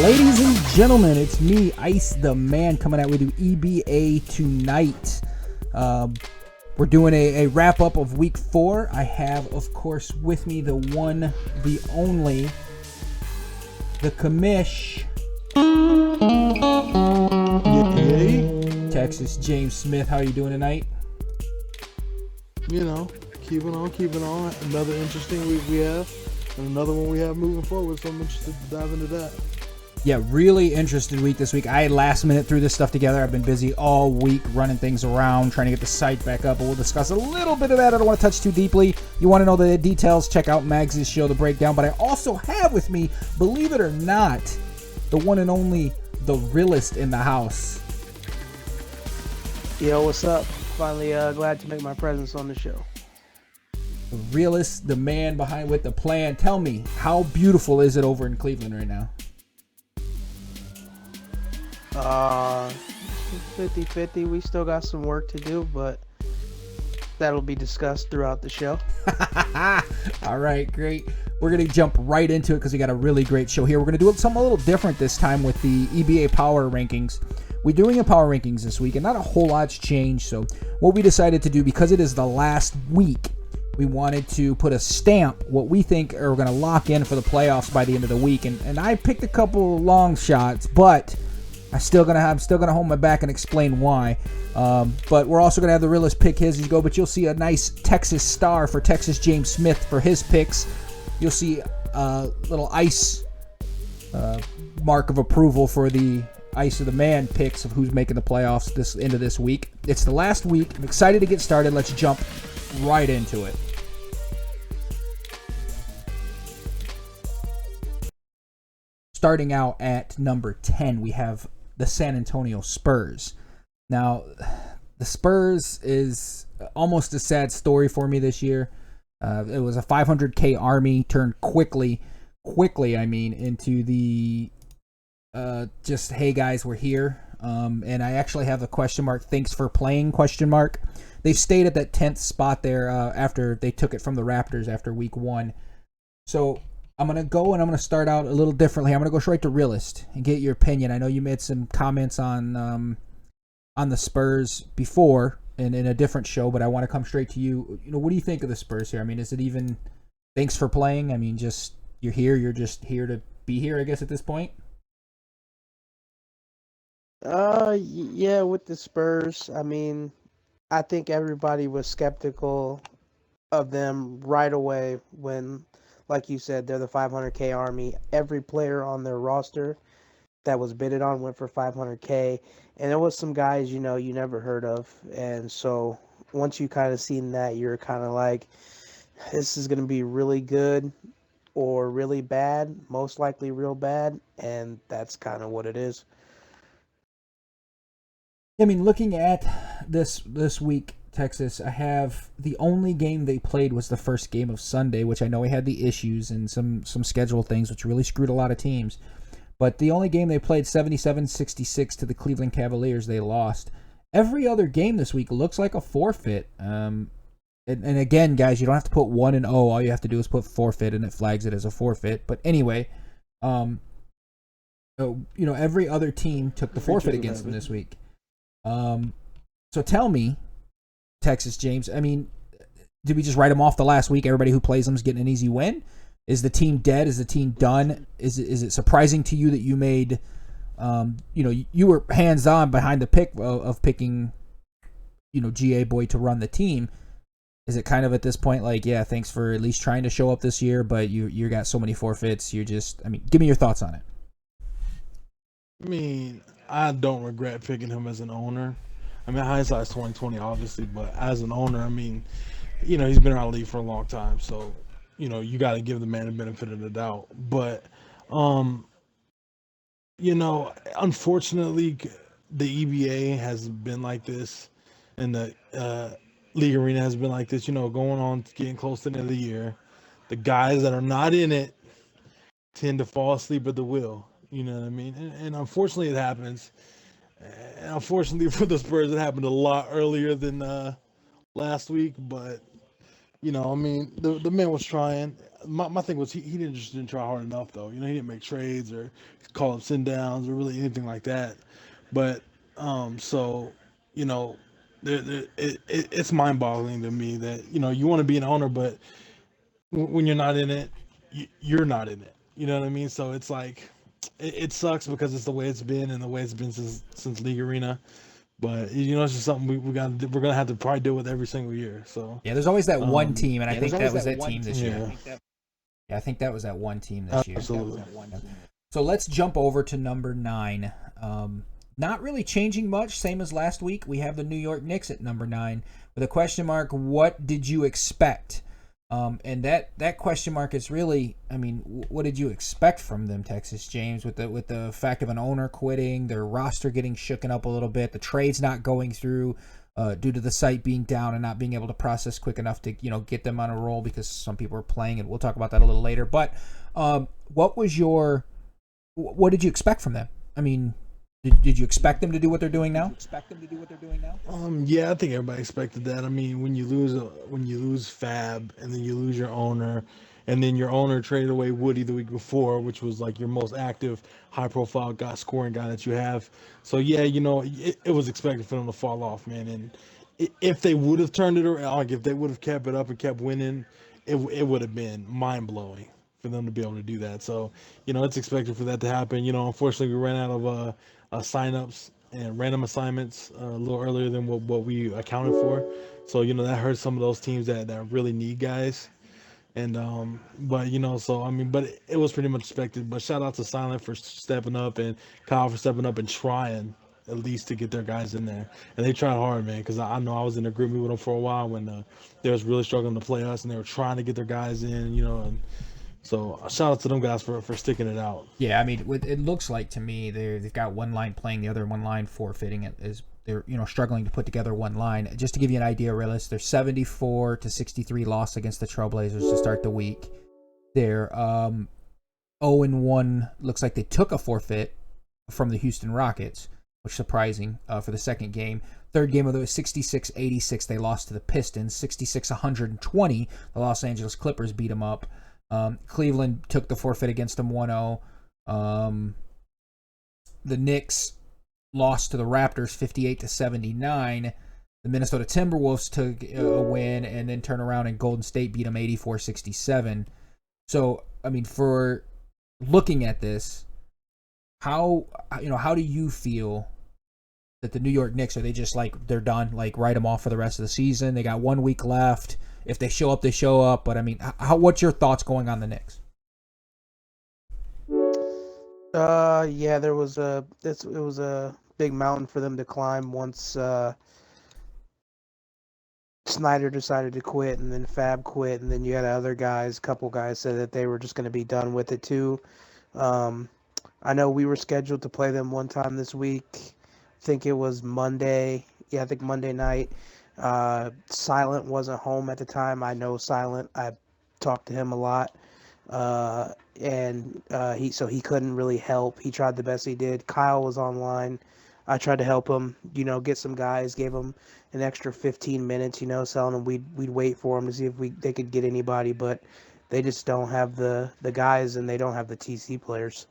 Ladies and gentlemen, it's me, Ice the Man, coming out with you EBA tonight. We're doing a wrap-up of Week 4. I have, of course, with me the one, the only, the commish, Texas James Smith. How are you doing tonight? You know, keeping on. Another interesting week we have, and another one we have moving forward, so I'm interested to dive into that. Yeah, really interested week this week. I last minute threw this stuff together. I've been busy all week running things around, trying to get the site back up, but we'll discuss a little bit of that. I don't want to touch too deeply. You want to know the details, check out Mags' show, The Breakdown. But I also have with me, believe it or not, the one and only, the realist in the house. Yo, what's up? Finally glad to make my presence on the show. The realist, the man behind with the plan. Tell me, how beautiful is it over in Cleveland right now? 50-50. We still got some work to do, but that'll be discussed throughout the show. All right, great. We're going to jump right into it because we got a really great show here. We're going to do something a little different this time with the EBA Power Rankings. We're doing a Power Rankings this week, and not a whole lot's changed. So what we decided to do, because it is the last week, we wanted to put a stamp, what we think are going to lock in for the playoffs by the end of the week. And I picked a couple long shots, but I'm still gonna hold my back and explain why. But we're also gonna have the realist pick his as you go. But you'll see a nice Texas star for Texas James Smith for his picks. You'll see a little ice mark of approval for the Ice of the Man picks of who's making the playoffs this into this week. It's the last week. I'm excited to get started. Let's jump right into it. Starting out at number 10, we have the San Antonio Spurs. Now, the Spurs is almost a sad story for me this year. It was a 500K army turned quickly, into the just, hey guys, we're here. And I actually have a question mark, thanks for playing question mark. They've stayed at that 10th spot there after they took it from the Raptors after week 1. So I'm going to go and I'm going to start out a little differently. I'm going to go straight to realist and get your opinion. I know you made some comments on the Spurs before in a different show, but I want to come straight to you. You know, what do you think of the Spurs here? I mean, is it even thanks for playing? I mean, just you're here. You're just here to be here, I guess, at this point? Yeah, with the Spurs, I mean, I think everybody was skeptical of them right away when, like you said, they're the 500K army. Every player on their roster that was bidded on went for 500K. And there was some guys, you never heard of. And so once you kind of seen that, you're kind of like, this is going to be really good or really bad, most likely real bad. And that's kind of what it is. I mean, looking at this week, Texas, I have the only game they played was the first game of Sunday, which I know we had the issues and some schedule things, which really screwed a lot of teams. But the only game they played, 77-66 to the Cleveland Cavaliers, they lost. Every other game this week looks like a forfeit. And again, guys, you don't have to put 1-0. All you have to do is put forfeit, and it flags it as a forfeit. But anyway, every other team took the forfeit against them this week. So tell me, Texas James, I mean, did we just write them off the last week? Everybody who plays them is getting an easy win? Is the team dead? Is the team done? Is it surprising to you that you made, you were hands-on behind the pick of picking, GA Boy to run the team? Is it kind of at this point like, yeah, thanks for at least trying to show up this year, but you got so many forfeits, give me your thoughts on it. I mean, I don't regret picking him as an owner. I mean, hindsight's 20/20, obviously, but as an owner, I mean, he's been around the league for a long time, so you got to give the man the benefit of the doubt. But, unfortunately, the EBA has been like this, and the league arena has been like this. Going on, getting close to the end of the year, the guys that are not in it tend to fall asleep at the wheel. You know what I mean? And unfortunately, it happens. And unfortunately for the Spurs, it happened a lot earlier than last week. But I mean, the man was trying. My thing was he didn't try hard enough though. He didn't make trades or call up send downs or really anything like that. But so you know, it's mind boggling to me that you want to be an owner, but when you're not in it, you're not in it. You know what I mean? So it's like it sucks because it's the way it's been and the way it's been since League Arena. But it's just something we're gonna have to probably deal with every single year. So Yeah, there's always that one team, and I think that was that team this year. yeah, Yeah, I think that was that one team this year. absolutely. So let's jump over to number 9. Not really changing much, same as last week. We have the New York Knicks at number 9 with a question mark. What did you expect? And that question mark is really, I mean, what did you expect from them, Texas James, with the fact of an owner quitting, their roster getting shooken up a little bit, the trades not going through due to the site being down and not being able to process quick enough to get them on a roll because some people are playing, and we'll talk about that a little later. But what did you expect from them? I mean, did you expect them to do what they're doing now? Yeah, I think everybody expected that. I mean, when you lose Fab and then you lose your owner, and then your owner traded away Woody the week before, which was like your most active, high-profile guy, scoring guy that you have. So yeah, it was expected for them to fall off, man. And if they would have turned it around, like if they would have kept it up and kept winning, it would have been mind-blowing for them to be able to do that. So it's expected for that to happen. Unfortunately, we ran out of signups and random assignments a little earlier than what we accounted for. So that hurts some of those teams that really need guys. And but so I mean, but it was pretty much expected. But shout out to Silent for stepping up and Kyle for stepping up and trying at least to get their guys in there. And they tried hard, man, because I know I was in a group meet with them for a while when they was really struggling to play us, and they were trying to get their guys in, and so shout out to them guys for sticking it out. Yeah, I mean, it looks like to me they've got one line playing, the other one line forfeiting. It is they're struggling to put together one line. Just to give you an idea, Realist, they're 74-63 loss against the Trailblazers to start the week. They're 0-1. Looks like they took a forfeit from the Houston Rockets, which is surprising for the second game. Third game of those 66-86, they lost to the Pistons. 66-120, the Los Angeles Clippers beat them up. Cleveland took the forfeit against them 1-0. The Knicks lost to the Raptors 58-79. The Minnesota Timberwolves took a win and then turned around and Golden State beat them 84-67. So, I mean, for looking at this, how do you feel that the New York Knicks, are they just like they're done, like write them off for the rest of the season? They got 1 week left. If they show up, they show up. But I mean, what's your thoughts going on the Knicks? Yeah, it was a big mountain for them to climb once Snyder decided to quit, and then Fab quit, and then you had a couple guys said that they were just going to be done with it too. I know we were scheduled to play them one time this week. I think it was Monday. Yeah, I think Monday night. Silent wasn't home at the time. I know Silent. I talked to him a lot. And he couldn't really help. He tried the best he did. Kyle was online. I tried to help him, get some guys, gave him an extra 15 minutes, telling him we'd wait for him to see if they could get anybody, but they just don't have the guys, and they don't have the TC players.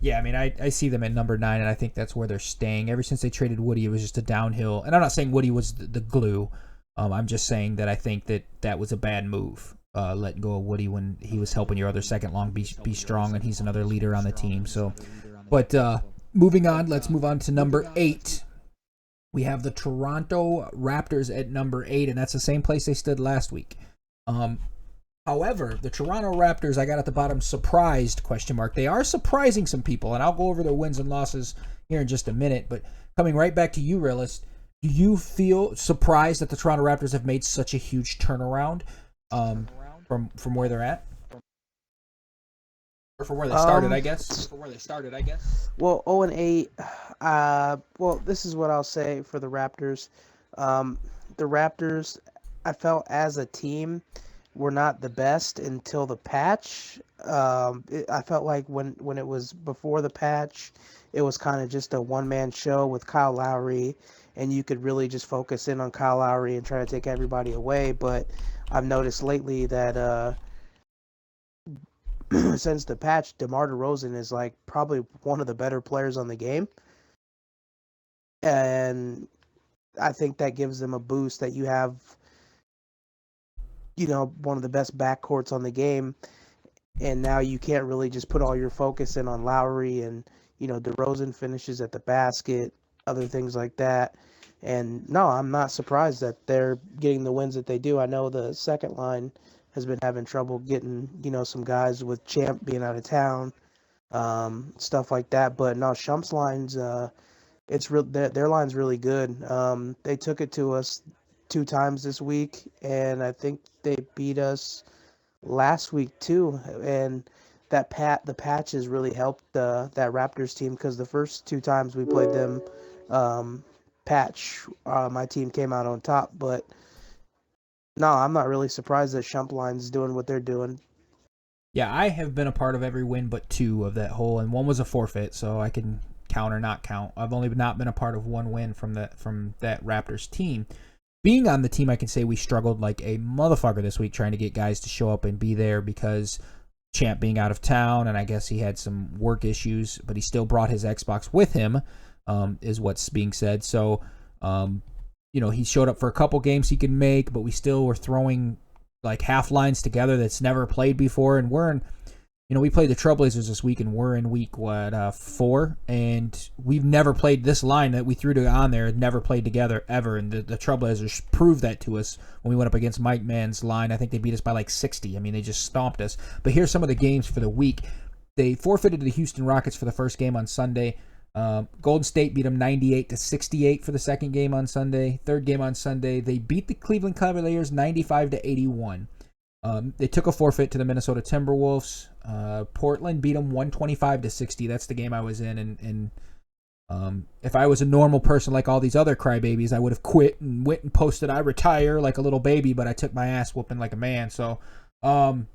Yeah, I mean, I see them at number 9, and I think that's where they're staying. Ever since they traded Woody, it was just a downhill. And I'm not saying Woody was the glue. I'm just saying that I think that was a bad move, letting go of Woody when he was helping your other second long be strong, and he's another leader on the team. So, but moving on, let's move on to number 8. We have the Toronto Raptors at number 8, and that's the same place they stood last week. However, the Toronto Raptors, I got at the bottom, surprised, ? They are surprising some people, and I'll go over their wins and losses here in just a minute. But coming right back to you, Realist, do you feel surprised that the Toronto Raptors have made such a huge turnaround from where they're at? Or from where they started, I guess. Well, 0-8. Well, this is what I'll say for the Raptors. The Raptors, I felt as a team, were not the best until the patch. I felt like when it was before the patch, it was kind of just a one-man show with Kyle Lowry, and you could really just focus in on Kyle Lowry and try to take everybody away. But I've noticed lately that since the patch, DeMar DeRozan is like probably one of the better players on the game, and I think that gives them a boost that you have, one of the best backcourts on the game, and now you can't really just put all your focus in on Lowry and DeRozan finishes at the basket, other things like that. And no, I'm not surprised that they're getting the wins that they do. I know the second line has been having trouble getting some guys with Champ being out of town, stuff like that. But no, Shump's lines, it's real. Their line's really good. They took it to us 2 times this week, and I think they beat us last week too. And the patch has really helped that Raptors team because the first 2 times we played them, patch, my team came out on top. But no, I'm not really surprised that Shump line's doing what they're doing. Yeah, I have been a part of every win but 2 of that whole, and one was a forfeit, so I can count or not count. I've only not been a part of one win from that Raptors team. Being on the team, I can say we struggled like a motherfucker this week trying to get guys to show up and be there because Champ being out of town, and I guess he had some work issues, but he still brought his Xbox with him, is what's being said. So, he showed up for a couple games he could make, but we still were throwing like half lines together that's never played before, and we're in. We played the Trailblazers this week, and we're in week 4, and we've never played this line that we threw on there. Never played together ever, and the Trailblazers proved that to us when we went up against Mike Mann's line. I think they beat us by like 60. I mean, they just stomped us. But here's some of the games for the week. They forfeited to the Houston Rockets for the first game on Sunday. Golden State beat them 98-68 for the second game on Sunday. Third game on Sunday, they beat the Cleveland Cavaliers 95-81. They took a forfeit to the Minnesota Timberwolves. Portland beat them 125-60. That's the game I was in. And if I was a normal person like all these other crybabies, I would have quit and went and posted I retire like a little baby, but I took my ass whooping like a man. So Toronto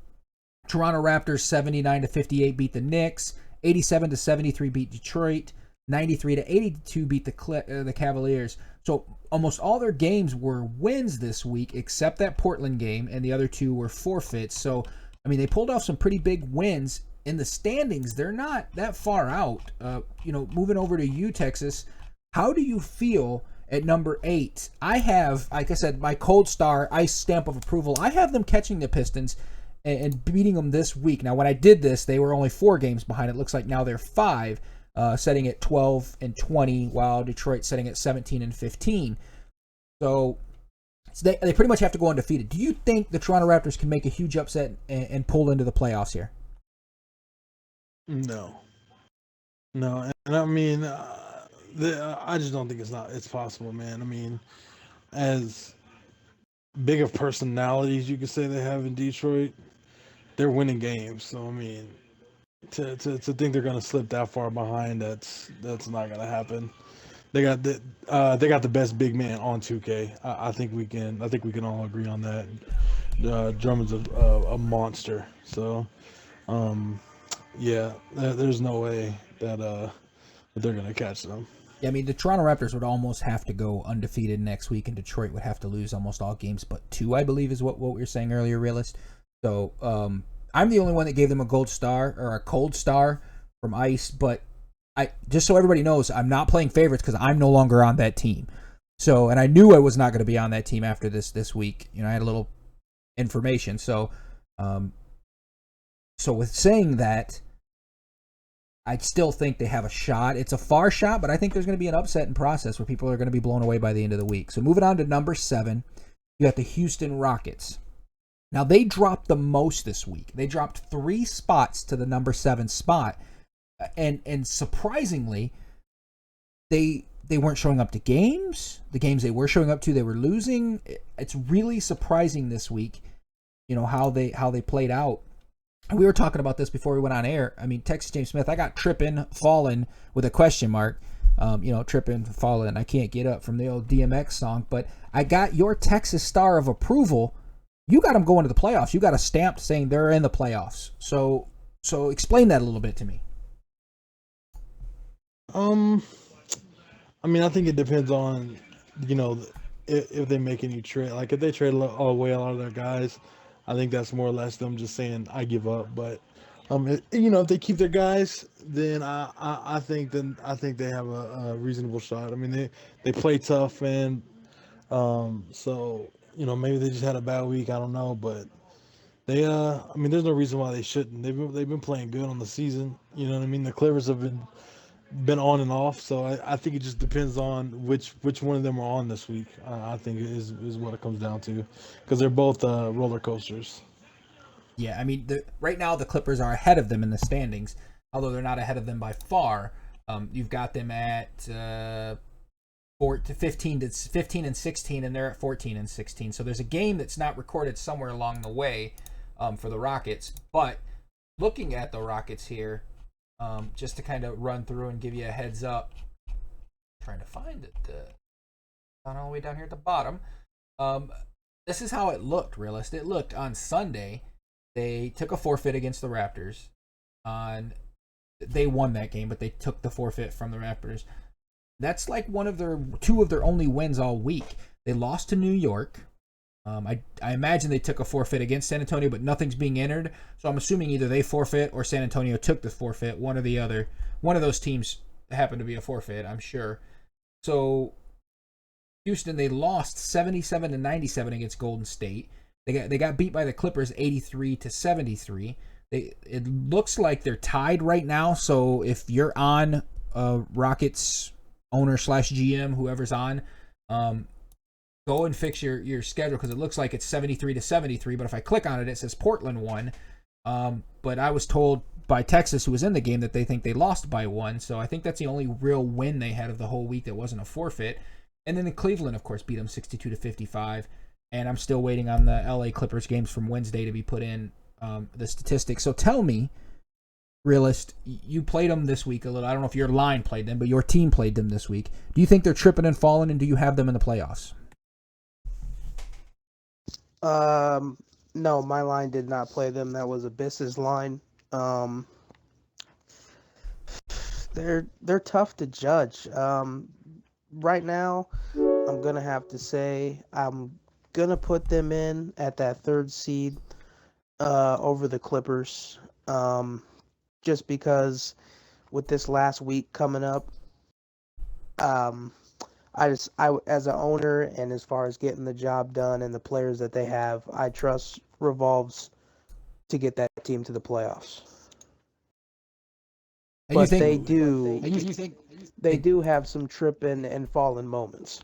Raptors 79-58 beat the Knicks. 87-73 beat Detroit. 93-82 beat the Cavaliers. So almost all their games were wins this week, except that Portland game, and the other 2 were forfeits. So, I mean, they pulled off some pretty big wins. In the standings, they're not that far out. Moving over to you, Texas, how do you feel at number 8? I have, like I said, my cold star, ice stamp of approval. I have them catching the Pistons and beating them this week. Now, when I did this, they were only 4 games behind. It looks like now they're 5. Setting at 12-20, while Detroit setting at 17-15. So they pretty much have to go undefeated. Do you think the Toronto Raptors can make a huge upset and pull into the playoffs here? No. And I mean, I just don't think it's possible, man. I mean, as big of personalities you could say they have in Detroit, they're winning games. So I mean, to think they're gonna slip that far behind, that's not gonna happen. They got the best big man on 2K. I think we can all agree on that. Drummond's a monster. So, there's no way that they're gonna catch them. Yeah, I mean, the Toronto Raptors would almost have to go undefeated next week, and Detroit would have to lose almost all games but 2, I believe, is what we were saying earlier, Realist. So, I'm the only one that gave them a gold star or a cold star from Ice, but I just so everybody knows, I'm not playing favorites because I'm no longer on that team. So, and I knew I was not going to be on that team after this week. I had a little information. So, with saying that, I still think they have a shot. It's a far shot, but I think there's going to be an upset in process where people are going to be blown away by the end of the week. So, moving on to number 7, you got the Houston Rockets. Now, they dropped the most this week. They dropped 3 spots to the number 7 spot. And surprisingly, they weren't showing up to games. The games they were showing up to, they were losing. It's really surprising this week, how they played out. And we were talking about this before we went on air. I mean, Texas James Smith, I got tripping, falling with a question mark. Tripping, falling, I can't get up from the old DMX song. But I got your Texas star of approval. You got them going to the playoffs. You got a stamp saying they're in the playoffs. So explain that a little bit to me. I mean, I think it depends on, if they make any trade, like if they trade away a lot of their guys, I think that's more or less them just saying I give up. But if they keep their guys, then I think they have a reasonable shot. I mean, they play tough, and so maybe they just had a bad week. I don't know, but I mean, there's no reason why they shouldn't. They've been playing good on the season. You know what I mean? The Clippers have been on and off, so I think it just depends on which one of them are on this week. I think is what it comes down to, because they're both roller coasters. Yeah, I mean, right now the Clippers are ahead of them in the standings, although they're not ahead of them by far. You've got them at 15 and 16, and they're at 14 and 16. So there's a game that's not recorded somewhere along the way for the Rockets. But looking at the Rockets here, just to kind of run through and give you a heads up, trying to find it, all the way down here at the bottom. This is how it looked, realist. It looked on Sunday. They took a forfeit against the Raptors. They won that game, but they took the forfeit from the Raptors. That's like two of their only wins all week. They lost to New York. I imagine they took a forfeit against San Antonio, but nothing's being entered. So I'm assuming either they forfeit or San Antonio took the forfeit. One or the other. One of those teams happened to be a forfeit, I'm sure. So Houston, they lost 77-97 against Golden State. They got beat by the Clippers 83-73. It looks like they're tied right now. So if you're on Rockets owner / GM, whoever's on, go and fix your schedule, because it looks like it's 73-73. But if I click on it, it says Portland won. But I was told by Texas, who was in the game, that they think they lost by 1. So I think that's the only real win they had of the whole week that wasn't a forfeit. And then the Cleveland, of course, beat them 62-55. And I'm still waiting on the LA Clippers games from Wednesday to be put in the statistics. So tell me, realist, you played them this week a little. I don't know if your line played them, but your team played them this week. Do you think they're tripping and falling, and do you have them in the playoffs? No, my line did not play them. That was Abyss's line. They're tough to judge. Right now, I'm gonna have to say I'm gonna put them in at that 3rd seed over the Clippers. Just because with this last week coming up, I as an owner, and as far as getting the job done and the players that they have, I trust Revolves to get that team to the playoffs. And But you they think? they do have some tripping and falling moments.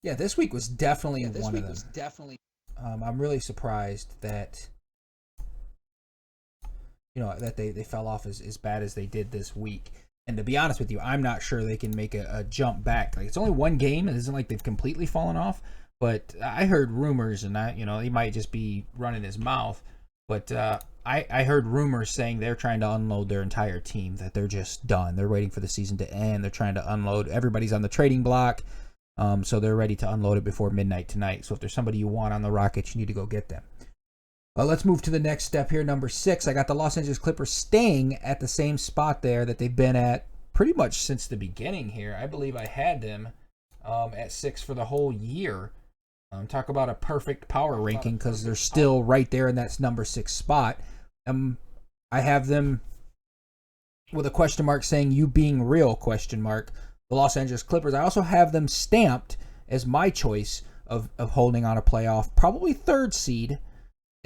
Yeah, this week was definitely one of them. I'm really surprised that that they fell off as bad as they did this week. And to be honest with you, I'm not sure they can make a jump back. Like, it's only one game. It isn't like they've completely fallen off. But I heard rumors, and he might just be running his mouth. But I heard rumors saying they're trying to unload their entire team, that they're just done. They're waiting for the season to end. They're trying to unload. Everybody's on the trading block, so they're ready to unload it before midnight tonight. So if there's somebody you want on the Rockets, you need to go get them. Let's move to the next step here, number 6. I got the Los Angeles Clippers staying at the same spot there that they've been at pretty much since the beginning here. I believe I had them at 6 for the whole year. Talk about a perfect power ranking, because they're still right there in that number 6 spot. I have them with a question mark saying "you being real?" The Los Angeles Clippers. I also have them stamped as my choice of holding on a playoff, probably 3rd seed.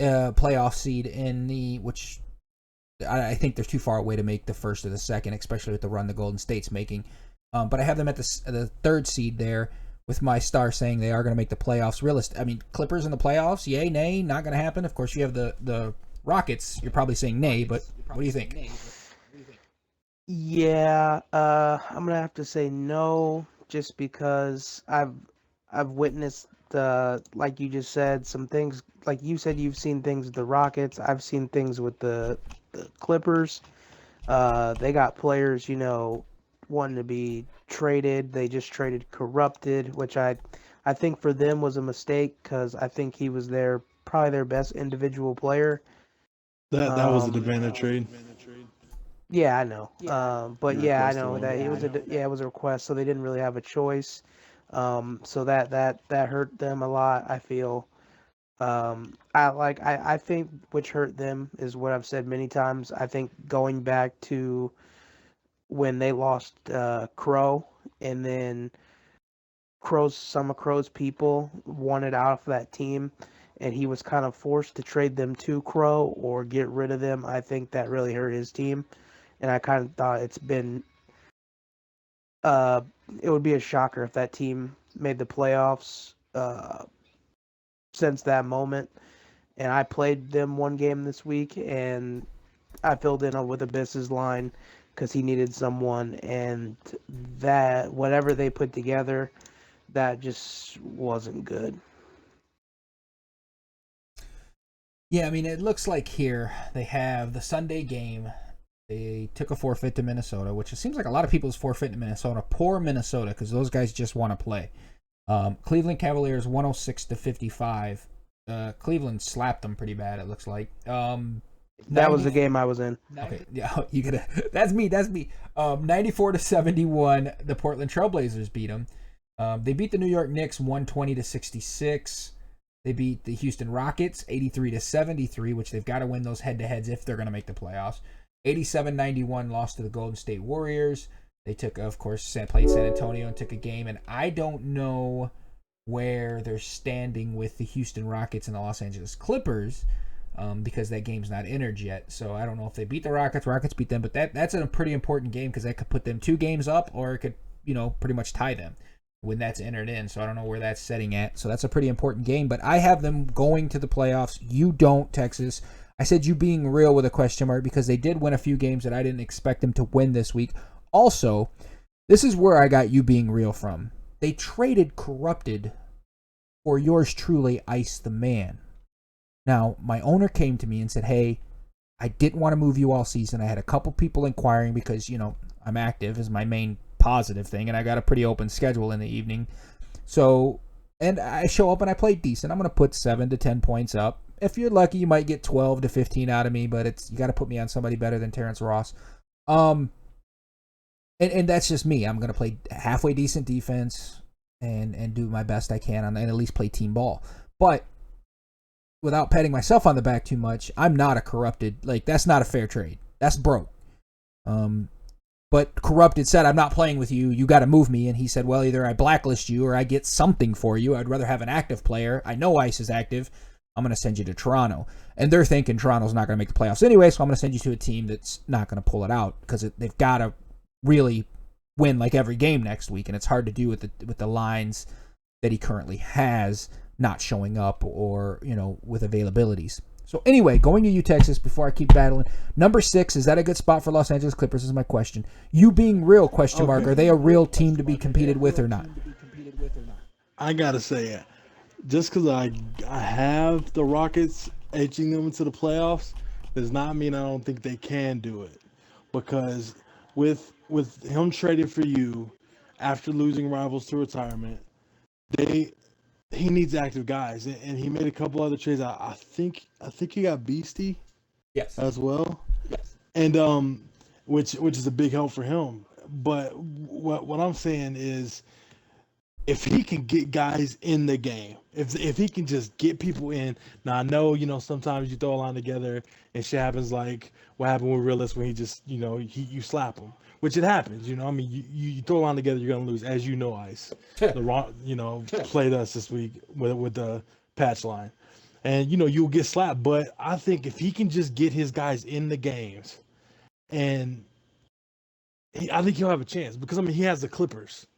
Playoff seed which I think they're too far away to make the 1st or the 2nd, especially with the run the Golden State's making. But I have them at the 3rd seed there, with my star saying they are going to make the playoffs. Clippers in the playoffs, yay, nay, not going to happen. Of course, you have the Rockets. You're probably saying nay, but what do you think? Yeah, I'm gonna have to say no, just because I've witnessed like you just said, some things. Like you said, you've seen things with the Rockets. I've seen things with the Clippers. They got players, wanting to be traded. They just traded Corrupted, which I think for them was a mistake, because I think he was probably their best individual player. That was a Devana trade. Yeah, I know. But yeah, I Request or know that whatever. it was a request, so they didn't really have a choice. So that hurt them a lot, I feel. I think which hurt them is what I've said many times. I think going back to when they lost Crow, and then some of Crow's people wanted out of that team, and he was kind of forced to trade them to Crow or get rid of them. I think that really hurt his team, and I kind of thought uh, it would be a shocker if that team made the playoffs since that moment. And I played them one game this week, and I filled in with Abyss's line because he needed someone, and that whatever they put together, that just wasn't good. Yeah, I mean, it looks like here they have the Sunday game. They took a forfeit to Minnesota, which it seems like a lot of people's forfeit to Minnesota. Poor Minnesota, because those guys just want to play. Cleveland Cavaliers 106-55. Cleveland slapped them pretty bad, it looks like. That was the game I was in. Okay, yeah, you gotta. That's me. 94-71. The Portland Trailblazers beat them. They beat the New York Knicks 120-66. They beat the Houston Rockets 83-73, which they've got to win those head-to-heads if they're going to make the playoffs. 87-91 lost to the Golden State Warriors. They took, of course, played San Antonio and took a game, and I don't know where they're standing with the Houston Rockets and the Los Angeles Clippers. Because that game's not entered yet. So I don't know if they beat the Rockets beat them, but that's a pretty important game because that could put them 2 games up, or it could, pretty much tie them when that's entered in. So I don't know where that's setting at. So that's a pretty important game, but I have them going to the playoffs. You don't, Texas. I said you being real with a question mark because they did win a few games that I didn't expect them to win this week. Also, this is where I got you being real from. They traded Corrupted for yours truly, Ice the Man. Now, my owner came to me and said, hey, I didn't want to move you all season. I had a couple people inquiring because, I'm active is my main positive thing, and I got a pretty open schedule in the evening. So, and I show up and I play decent. I'm going to put 7 to 10 points up. If you're lucky, you might get 12 to 15 out of me, but you got to put me on somebody better than Terrence Ross. And that's just me. I'm going to play halfway decent defense and do my best I can and at least play team ball. But without patting myself on the back too much, I'm not a Corrupted. That's not a fair trade. That's broke. But Corrupted said, I'm not playing with you. You got to move me. And he said, well, either I blacklist you or I get something for you. I'd rather have an active player. I know Ice is active. I'm going to send you to Toronto. And they're thinking Toronto's not going to make the playoffs anyway, so I'm going to send you to a team that's not going to pull it out because they've got to really win every game next week. And it's hard to do with the lines that he currently has not showing up or, with availabilities. So anyway, going to you, Texas, before I keep battling. Number 6, is that a good spot for Los Angeles Clippers is my question. You being real, question mark, are they a real team to be competed with or not? I got to say, just because I have the Rockets edging them into the playoffs does not mean I don't think they can do it. Because with him trading for you after losing rivals to retirement, he needs active guys, and he made a couple other trades. I think he got Beastie, yes, as well, yes, and which is a big help for him. But what I'm saying is, if he can get guys in the game, if he can just get people in. Now I know sometimes you throw a line together and shit happens like what happened with Realist when he just you slap him. Which it happens, I mean, you throw a line together, you're gonna lose, as you know, Ice. The wrong, played us this week with the patch line, and you'll get slapped. But I think if he can just get his guys in the games, and I think he'll have a chance because he has the Clippers,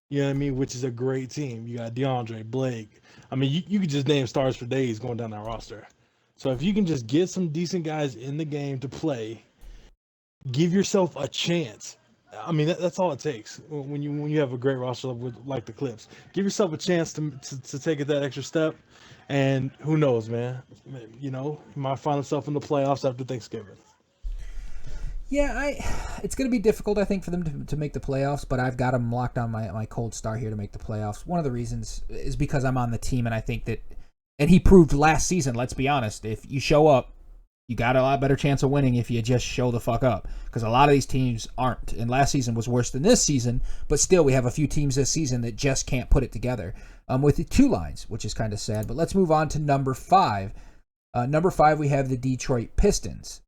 you know what I mean, which is a great team. You got DeAndre, Blake. I mean, you could just name stars for days going down that roster. So if you can just get some decent guys in the game to play. Give yourself a chance. I mean, that's all it takes when you have a great roster like the Clips. Give yourself a chance to take it that extra step, and who knows, man? You might find himself in the playoffs after Thanksgiving. Yeah, it's going to be difficult, I think, for them to make the playoffs, but I've got them locked on my cold star here to make the playoffs. One of the reasons is because I'm on the team, and I think that, and he proved last season, let's be honest, if you show up, you got a lot better chance of winning if you just show the fuck up, because a lot of these teams aren't. And last season was worse than this season, but still we have a few teams this season that just can't put it together with the 2 lines, which is kind of sad. But let's move on to number 5. Number 5, we have the Detroit Pistons.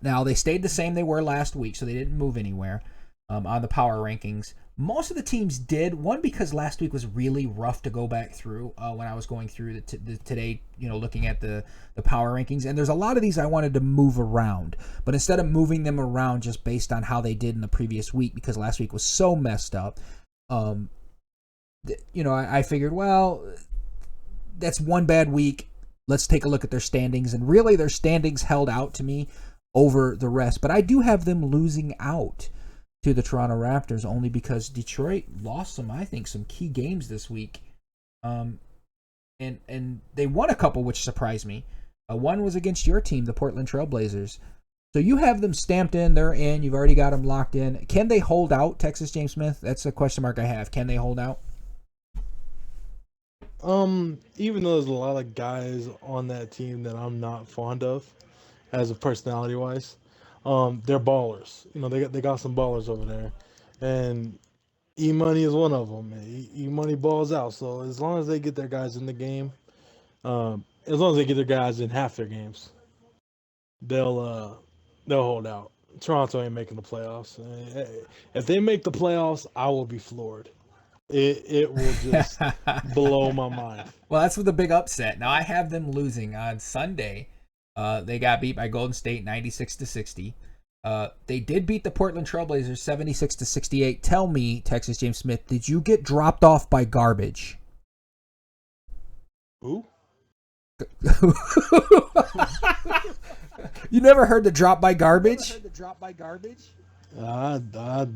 Now, they stayed the same they were last week, so they didn't move anywhere on the power rankings. Most of the teams did. One, because last week was really rough to go back through when I was going through today, looking at the power rankings. And there's a lot of these I wanted to move around. But instead of moving them around just based on how they did in the previous week, because last week was so messed up, I figured, well, that's one bad week. Let's take a look at their standings. And really, their standings held out to me over the rest. But I do have them losing out to the Toronto Raptors only because Detroit lost some key games this week. And they won a couple, which surprised me. One was against your team, the Portland Trail Blazers. So you have them stamped in, they're in, you've already got them locked in. Can they hold out, Texas James Smith? That's a question mark I have. Can they hold out? Even though there's a lot of guys on that team that I'm not fond of, as a personality wise, they're ballers. They got some ballers over there, and E Money is one of them. E Money balls out. So as long as they get their guys in the game, as long as they get their guys in half their games, they'll hold out. Toronto ain't making the playoffs. If they make the playoffs, I will be floored. It will just blow my mind. Well, that's with the big upset. Now I have them losing on Sunday. They got beat by Golden State 96-60. They did beat the Portland Trailblazers 76-68. Tell me, Texas James Smith, did you get dropped off by garbage? Who? You never heard the drop by garbage? I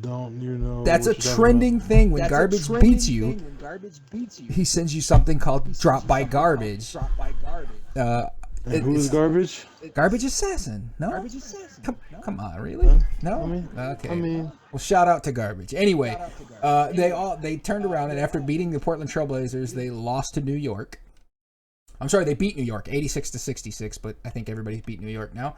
don't. That's a trending thing when garbage beats you. He sends you something called drop by garbage. Who's garbage? Garbage Assassin. No? Come on, really? No? Okay. Well, shout out to Garbage. Anyway, they turned around, and after beating the Portland Trailblazers, they lost to New York. I'm sorry, they beat New York 86-66, but I think everybody's beat New York now.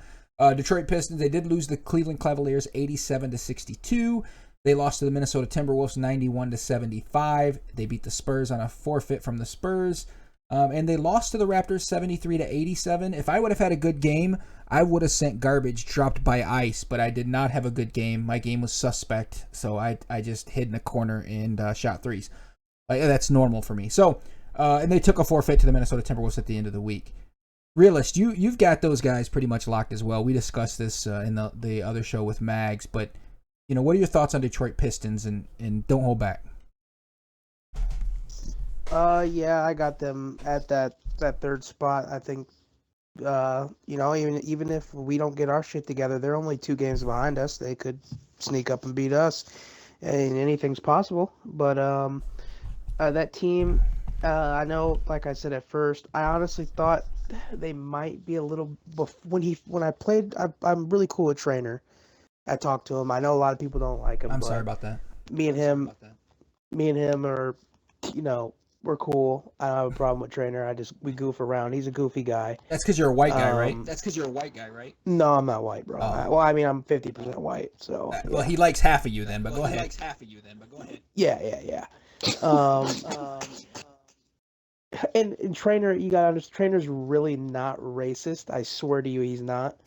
Detroit Pistons, they did lose the Cleveland Cavaliers 87-62. They lost to the Minnesota Timberwolves 91-75. They beat the Spurs on a forfeit from the Spurs. And they lost to the Raptors 73-87. If I would have had a good game, I would have sent Garbage dropped by ice, but I did not have a good game. My game was suspect, so I just hid in a corner and shot threes. That's normal for me. So, and they took a forfeit to the Minnesota Timberwolves at the end of the week. Realist, you've got those guys pretty much locked as well. We discussed this in the other show with Mags, but what are your thoughts on Detroit Pistons, and don't hold back? Yeah, I got them at that third spot. I think, even if we don't get our shit together, they're only 2 games behind us. They could sneak up and beat us, and anything's possible. But that team, I know, like I said at first, I honestly thought they might be a little. When I played, I'm really cool with Trainer. I talked to him. I know a lot of people don't like him. I'm sorry about that. Me and him are, we're cool. I don't have a problem with Trainer. We goof around. He's a goofy guy. That's because you're a white guy, right? No, I'm not white, bro. Oh. I'm 50% white. So. Well, he likes half of you then, but go ahead. Yeah. And Trainer, you gotta understand, Trainer's really not racist. I swear to you, he's not.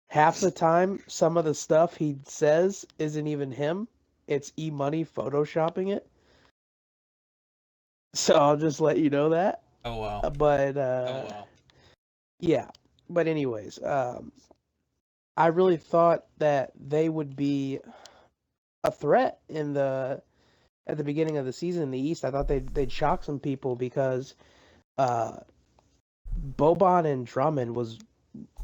Half the time, some of the stuff he says isn't even him. It's E-Money photoshopping it. So I'll just let you know that. Oh, wow. But, yeah. But anyways, I really thought that they would be a threat at the beginning of the season in the East. I thought they'd shock some people because Boban and Drummond was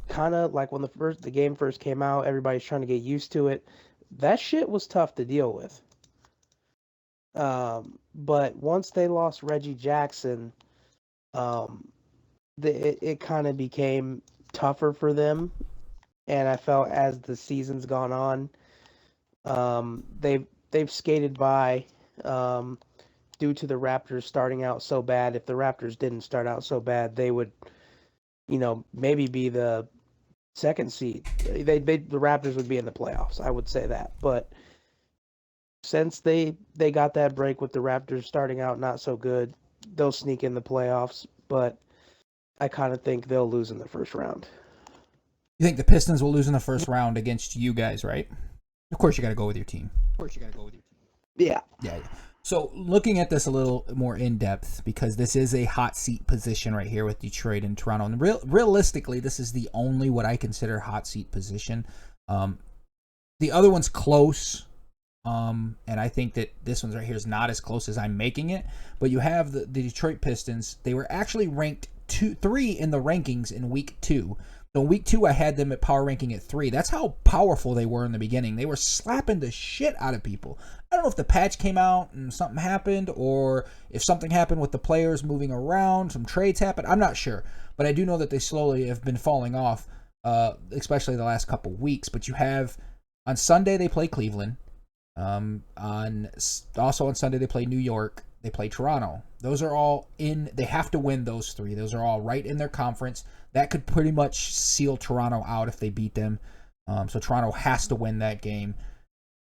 kind of like when the game first came out, everybody's trying to get used to it. That shit was tough to deal with. But once they lost Reggie Jackson, it kind of became tougher for them. And I felt as the season's gone on, they've skated by due to the Raptors starting out so bad. If the Raptors didn't start out so bad, they would, maybe be the second seed. The Raptors would be in the playoffs. I would say that, but since they got that break with the Raptors starting out not so good, they'll sneak in the playoffs. But I kind of think they'll lose in the first round. You think the Pistons will lose in the first round against you guys, right? Of course, you got to go with your team. Yeah. Yeah. So looking at this a little more in depth, because this is a hot seat position right here with Detroit and Toronto, and realistically, this is the only what I consider hot seat position. The other one's close, and I think that this one's right here is not as close as I'm making it. But you have the Detroit Pistons. They were actually ranked 3 in the rankings in week 2. So in week 2, I had them at power ranking at 3. That's how powerful they were in the beginning. They were slapping the shit out of people. I don't know if the patch came out and something happened, or if something happened with the players moving around, some trades happened. I'm not sure. But I do know that they slowly have been falling off, especially the last couple weeks. But you have, on Sunday, they play Cleveland. Also on Sunday, they play New York. They play Toronto. Those are all in. They have to win those 3. Those are all right in their conference. That could pretty much seal Toronto out if they beat them. So Toronto has to win that game,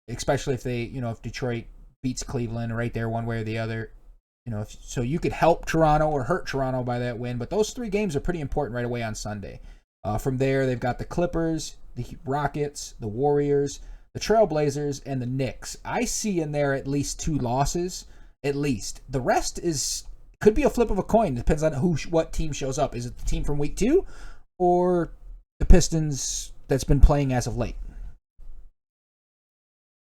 especially if if Detroit beats Cleveland right there one way or the other. So you could help Toronto or hurt Toronto by that win. But those 3 games are pretty important right away on Sunday. From there, they've got the Clippers, the Rockets, the Warriors, the Trailblazers, and the Knicks. I see in there at least 2 losses. At least. The rest could be a flip of a coin. Depends on what team shows up. Is it the team from week 2 or the Pistons that's been playing as of late?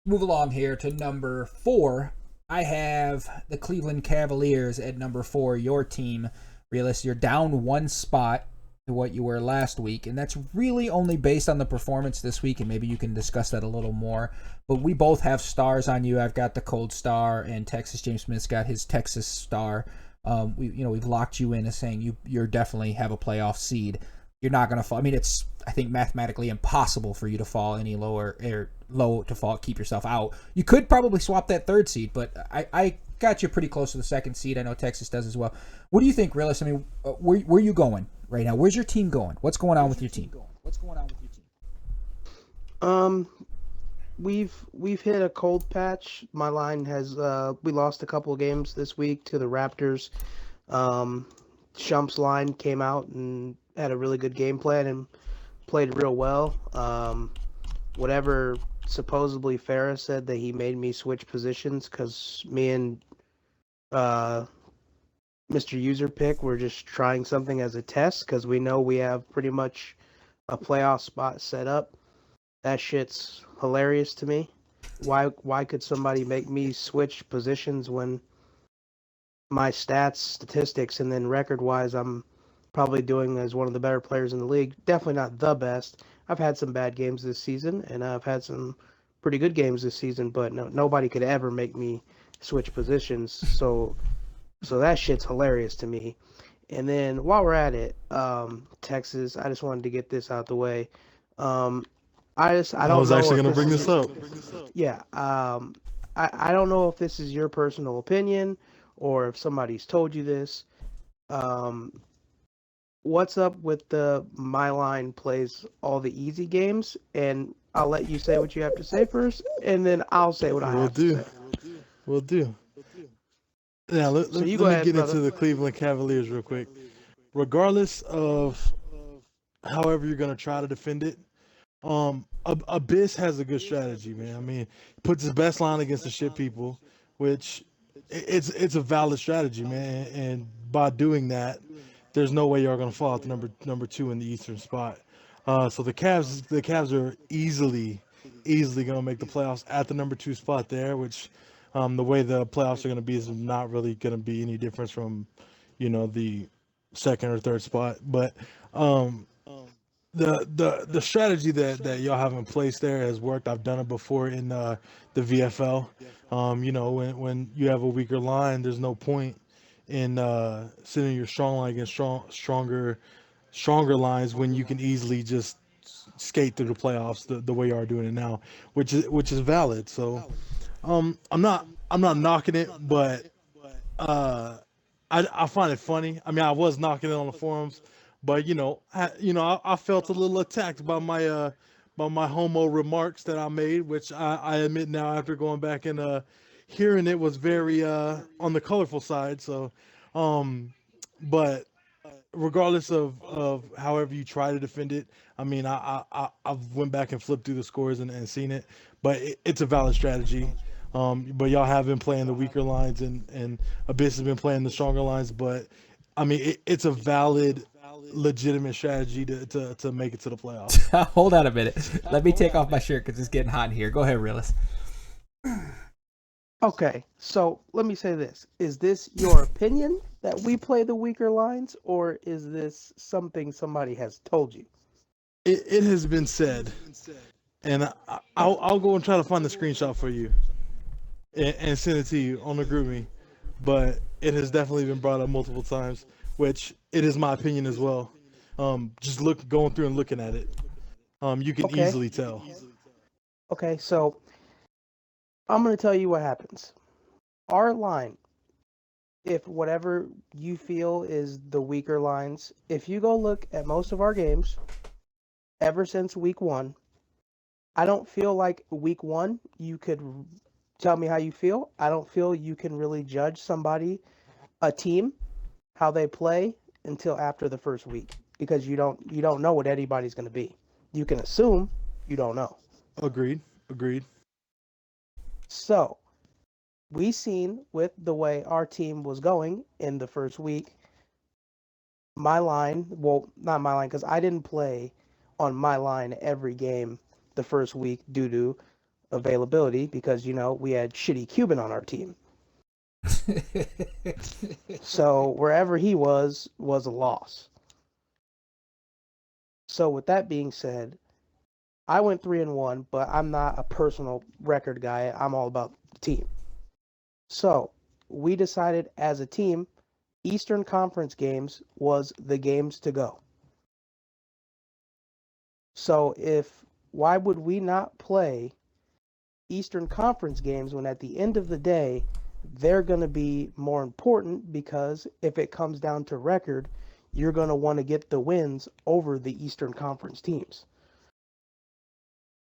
Move along here to number 4. I have the Cleveland Cavaliers at number 4. Your team, realistically, you're down 1 spot to what you were last week, and that's really only based on the performance this week, and maybe you can discuss that a little more. But we both have stars on you. I've got the cold star, and Texas James Smith's got his Texas star. We've locked you in as saying you're definitely have a playoff seed. You're not going to fall. I mean, it's, I think, mathematically impossible for you to fall any lower, or low to fall, keep yourself out. You could probably swap that 3rd seed, but I got you pretty close to the 2nd seed. I know Texas does as well. What do you think, Realist? I mean, where are you going right now? Where's your team going? What's going on with your team? We've hit a cold patch. My line has we lost a couple of games this week to the Raptors. Shump's line came out and had a really good game plan and played real well. Whatever supposedly Farrah said that he made me switch positions because me and Mr. User Pick were just trying something as a test because we know we have pretty much a playoff spot set up. That shit's hilarious to me. Why could somebody make me switch positions when my stats, statistics, and then record-wise, I'm probably doing as one of the better players in the league. Definitely not the best. I've had some bad games this season, and I've had some pretty good games this season, but nobody could ever make me switch positions. So that shit's hilarious to me. And then while we're at it, Texas, I just wanted to get this out the way. I don't I was know actually if going to bring is- this up. Yeah. I don't know if this is your personal opinion or if somebody's told you this. What's up with my line plays all the easy games? And I'll let you say what you have to say first, and then I'll say what I Will have do. to say. Will do. Now, let So you me go ahead, get brother. into the Cleveland Cavaliers real quick. Regardless of however you're going to try to defend it, Abyss has a good strategy, man. I mean, puts his best line against the shit people, which it's a valid strategy, man. And by doing that, there's no way you're gonna fall out to number 2 in the Eastern spot. So the Cavs are easily gonna make the playoffs at the number 2 spot there, which the way the playoffs are gonna be is not really gonna be any difference from, the 2nd or 3rd spot. But the strategy that y'all have in place there has worked. I've done it before in the VFL. When you have a weaker line, there's no point in sitting your strong line against stronger lines when you can easily just skate through the playoffs the way you are doing it now, which is valid. So I'm not knocking it, but I find it funny. I mean, I was knocking it on the forums, But I felt a little attacked by my homo remarks that I made, which I admit now after going back and hearing it was very on the colorful side. So, um, but regardless of however you try to defend it, I mean, I've went back and flipped through the scores and seen it, but it's a valid strategy. But y'all have been playing the weaker lines, and Abyss has been playing the stronger lines. But I mean, it's a valid, legitimate strategy to make it to the playoffs. Hold on a minute. Let me take off my shirt because it's getting hot in here. Go ahead, Realist. Okay, so let me say this. Is this your opinion that we play the weaker lines, or is this something somebody has told you? It has been said, and I'll go and try to find the screenshot for you and send it to you on the group me. But it has definitely been brought up multiple times, which it is my opinion as well. Just going through and looking at it, you can Okay. easily tell. Okay, so I'm going to tell you what happens. Our line, if whatever you feel is the weaker lines, if you go look at most of our games ever since week 1, I don't feel like week 1 you could tell me how you feel. I don't feel you can really judge somebody, a team, how they play until after the first week, because you don't know what anybody's going to be. You can assume, you don't know. Agreed. So, we seen with the way our team was going in the first week, my line, well, not my line, because I didn't play on my line every game the first week due to availability, because we had shitty Cuban on our team. So wherever he was a loss. So with that being said, I went 3-1, but I'm not a personal record guy. I'm all about the team. So we decided as a team, Eastern Conference games was the games to go. So why would we not play Eastern Conference games when at the end of the day, they're going to be more important, because if it comes down to record, you're going to want to get the wins over the Eastern Conference teams.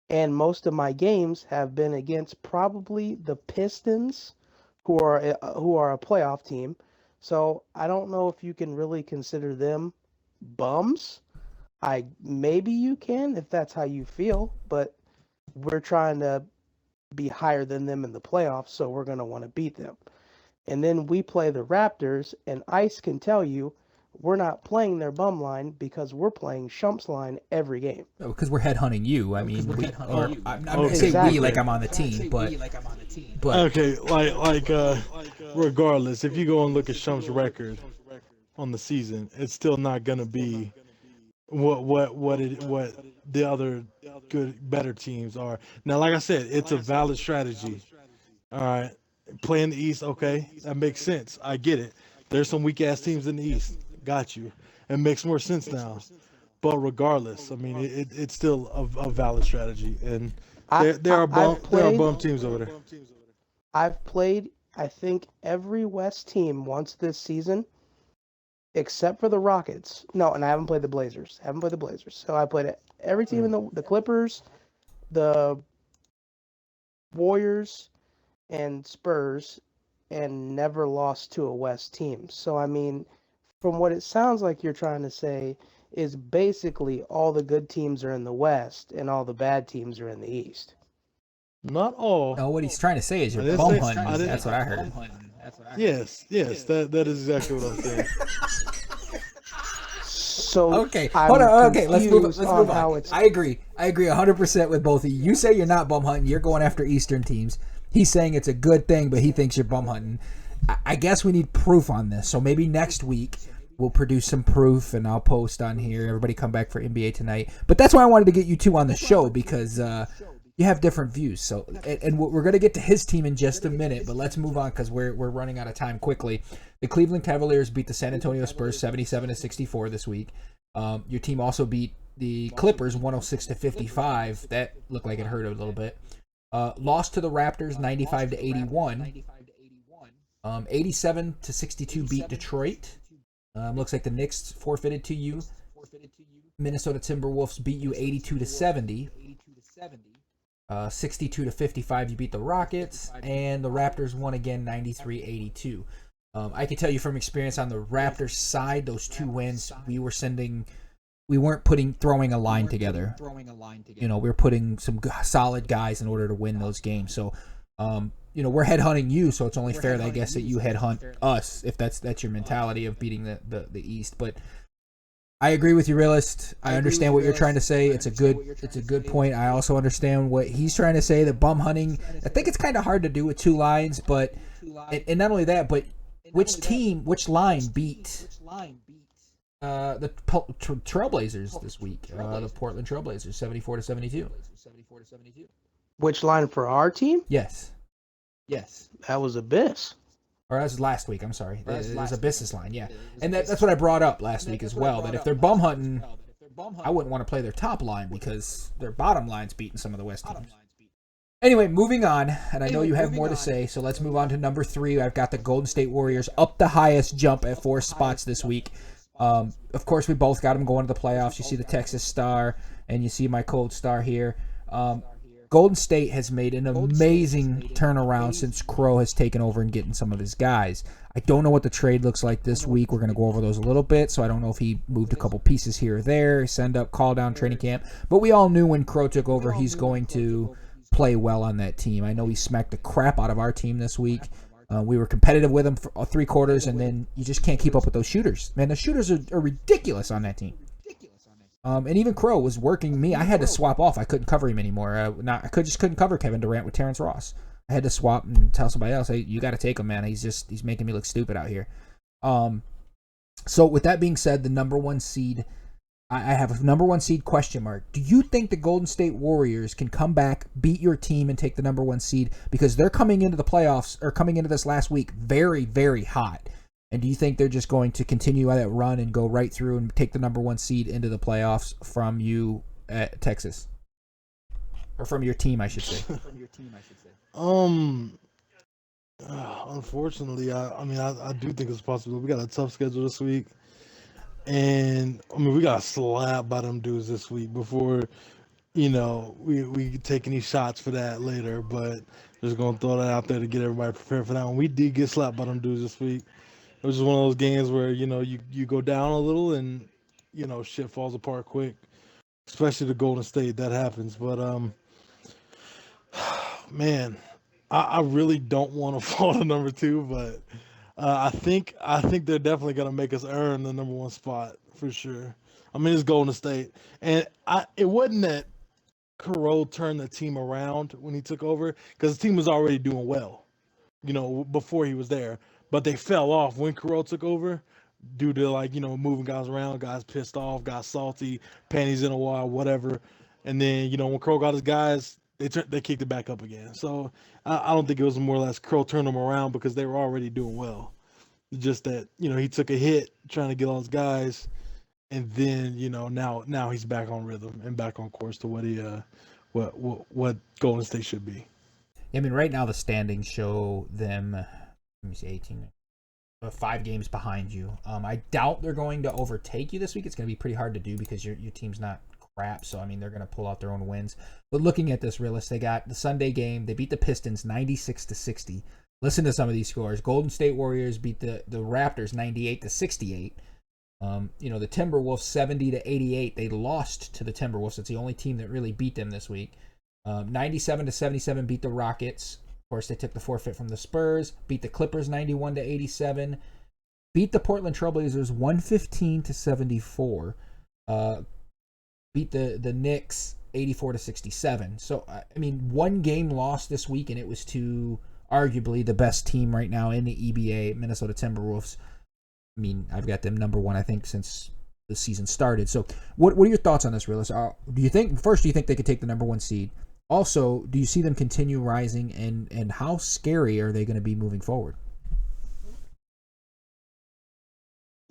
And most of my games have been against probably the Pistons, who are a playoff team. So I don't know if you can really consider them bums. Maybe you can if that's how you feel, but we're trying to be higher than them in the playoffs, so we're going to want to beat them. And then we play the Raptors, and Ice can tell you we're not playing their bum line because we're playing Shump's line every game. Because we're headhunting you. I mean, I'm not Okay. say we Exactly. like I'm on the team, but Okay, regardless, if you go and look at Shump's record on the season, it's still not gonna be what the other better teams are. Now, like I said, it's a valid strategy. All right, playing the East, okay, that makes sense. I get it. There's some weak ass teams in the East. Got you. It makes more sense now. But regardless, I mean, it's still a valid strategy, and there are bum teams over there. I've played, I think, every West team once this season, except for the Rockets. No, and I haven't played the Blazers. So I played every team in the Clippers, the Warriors, and Spurs, and never lost to a West team. So, I mean, from what it sounds like you're trying to say is basically all the good teams are in the West and all the bad teams are in the East. Not all. no, what he's trying to say is I you're didn't bum say- I hunting. didn't- That's what I heard. Yes, that is exactly what I'm saying. So Okay, I'm hold on. Okay, let's move confused on. how it's. I agree 100% with both of you. You say you're not bum hunting. You're going after Eastern teams. He's saying it's a good thing, but he thinks you're bum hunting. I guess we need proof on this. So maybe next week we'll produce some proof, and I'll post on here. Everybody come back for NBA tonight. But that's why I wanted to get you two on the show, because you have different views. So, and we're going to get to his team in just a minute, but let's move on because we're running out of time quickly. The Cleveland Cavaliers beat the San Antonio Spurs 77-64 this week. Your team also beat the Clippers 106-55. That looked like it hurt a little bit. Lost to the Raptors 95-81. 87-62 beat Detroit. Looks like the Knicks forfeited to you Minnesota Timberwolves beat you 82-70. 62-55, you beat the Rockets, and the Raptors won again 93-82. I can tell you from experience on the Raptors side, those two wins, we weren't throwing a line together. We were putting some solid guys in order to win those games. So, we're headhunting you, so it's only fair, I guess, that you headhunt us if that's your mentality of beating the East. But I agree with you, Realist. I understand what you're trying to say. It's a good point. I also understand what he's trying to say. The bum hunting, I think it's kind of hard to do with two lines, but and not only that, but which line beat the Trailblazers this week? The Portland Trailblazers, 74-72. Which line for our team? Yes. That was Abyss. Or that was last week, I'm sorry. It was Abyss's line, yeah. And that's what I brought up last week as well, that if they're bum hunting, I wouldn't want to play their top line because their bottom line's beating some of the West teams. Anyway, moving on, and I know you have more to say, so let's move on to number 3. I've got the Golden State Warriors up the highest jump at 4 spots this week. Of course, we both got them going to the playoffs. You see the Texas Star, and you see my Cold Star here. Golden State has made an amazing turnaround since Crow has taken over and getting some of his guys. I don't know what the trade looks like this week. We're going to go over those a little bit, so I don't know if he moved a couple pieces here or there, send up, call down training camp. But we all knew when Crow took over, he's going to play well on that team. I know he smacked the crap out of our team this week. We were competitive with him for 3 quarters, and then you just can't keep up with those shooters. Man, the shooters are ridiculous on that team. And even Crow was working me. I had to swap off. I couldn't cover him anymore. I couldn't cover Kevin Durant with Terrence Ross. I had to swap and tell somebody else, hey, you got to take him, man. He's making me look stupid out here. So with that being said, the number 1 seed, I have a number 1 seed question mark. Do you think the Golden State Warriors can come back, beat your team, and take the number 1 seed? Because they're coming into the playoffs, or coming into this last week, very, very hot. And do you think they're just going to continue that run and go right through and take the number 1 seed into the playoffs from you at Texas? Or from your team, I should say. Unfortunately, I do think it's possible. We got a tough schedule this week. And, we got slapped by them dudes this week before, we take any shots for that later. But just going to throw that out there to get everybody prepared for that one. We did get slapped by them dudes this week. It was just one of those games where, you go down a little and, shit falls apart quick. Especially the Golden State, that happens. But, man, I really don't want to fall to number 2, but I think they're definitely going to make us earn the number 1 spot for sure. It's Golden State. And it wasn't that Carroll turned the team around when he took over, because the team was already doing well, before he was there. But they fell off when Carroll took over due to, moving guys around, guys pissed off, guys salty, panties in a wad, whatever. And then, when Carroll got his guys, they kicked it back up again. So I don't think it was more or less Carroll turned them around because they were already doing well. Just that, he took a hit trying to get all his guys. And then, now he's back on rhythm and back on course to what Golden State should be. Right now the standings show them, let me see, 18, 5 games behind you. I doubt they're going to overtake you this week. It's going to be pretty hard to do because your team's not crap. So, they're going to pull out their own wins. But looking at this, Realist, they got the Sunday game. They beat the Pistons 96-60. Listen to some of these scores. Golden State Warriors beat the Raptors 98-68. The Timberwolves 70-88. They lost to the Timberwolves. It's the only team that really beat them this week. 97-77 beat the Rockets. Of course, they took the forfeit from the Spurs. Beat the Clippers 91-87. Beat the Portland Trailblazers 115-74. Beat the Knicks 84-67. So, one game lost this week, and it was to arguably the best team right now in the EBA, Minnesota Timberwolves. I've got them number 1, I think, since the season started. So, what are your thoughts on this, Realist? Do you think they could take the number 1 seed? Also, do you see them continue rising, and how scary are they going to be moving forward?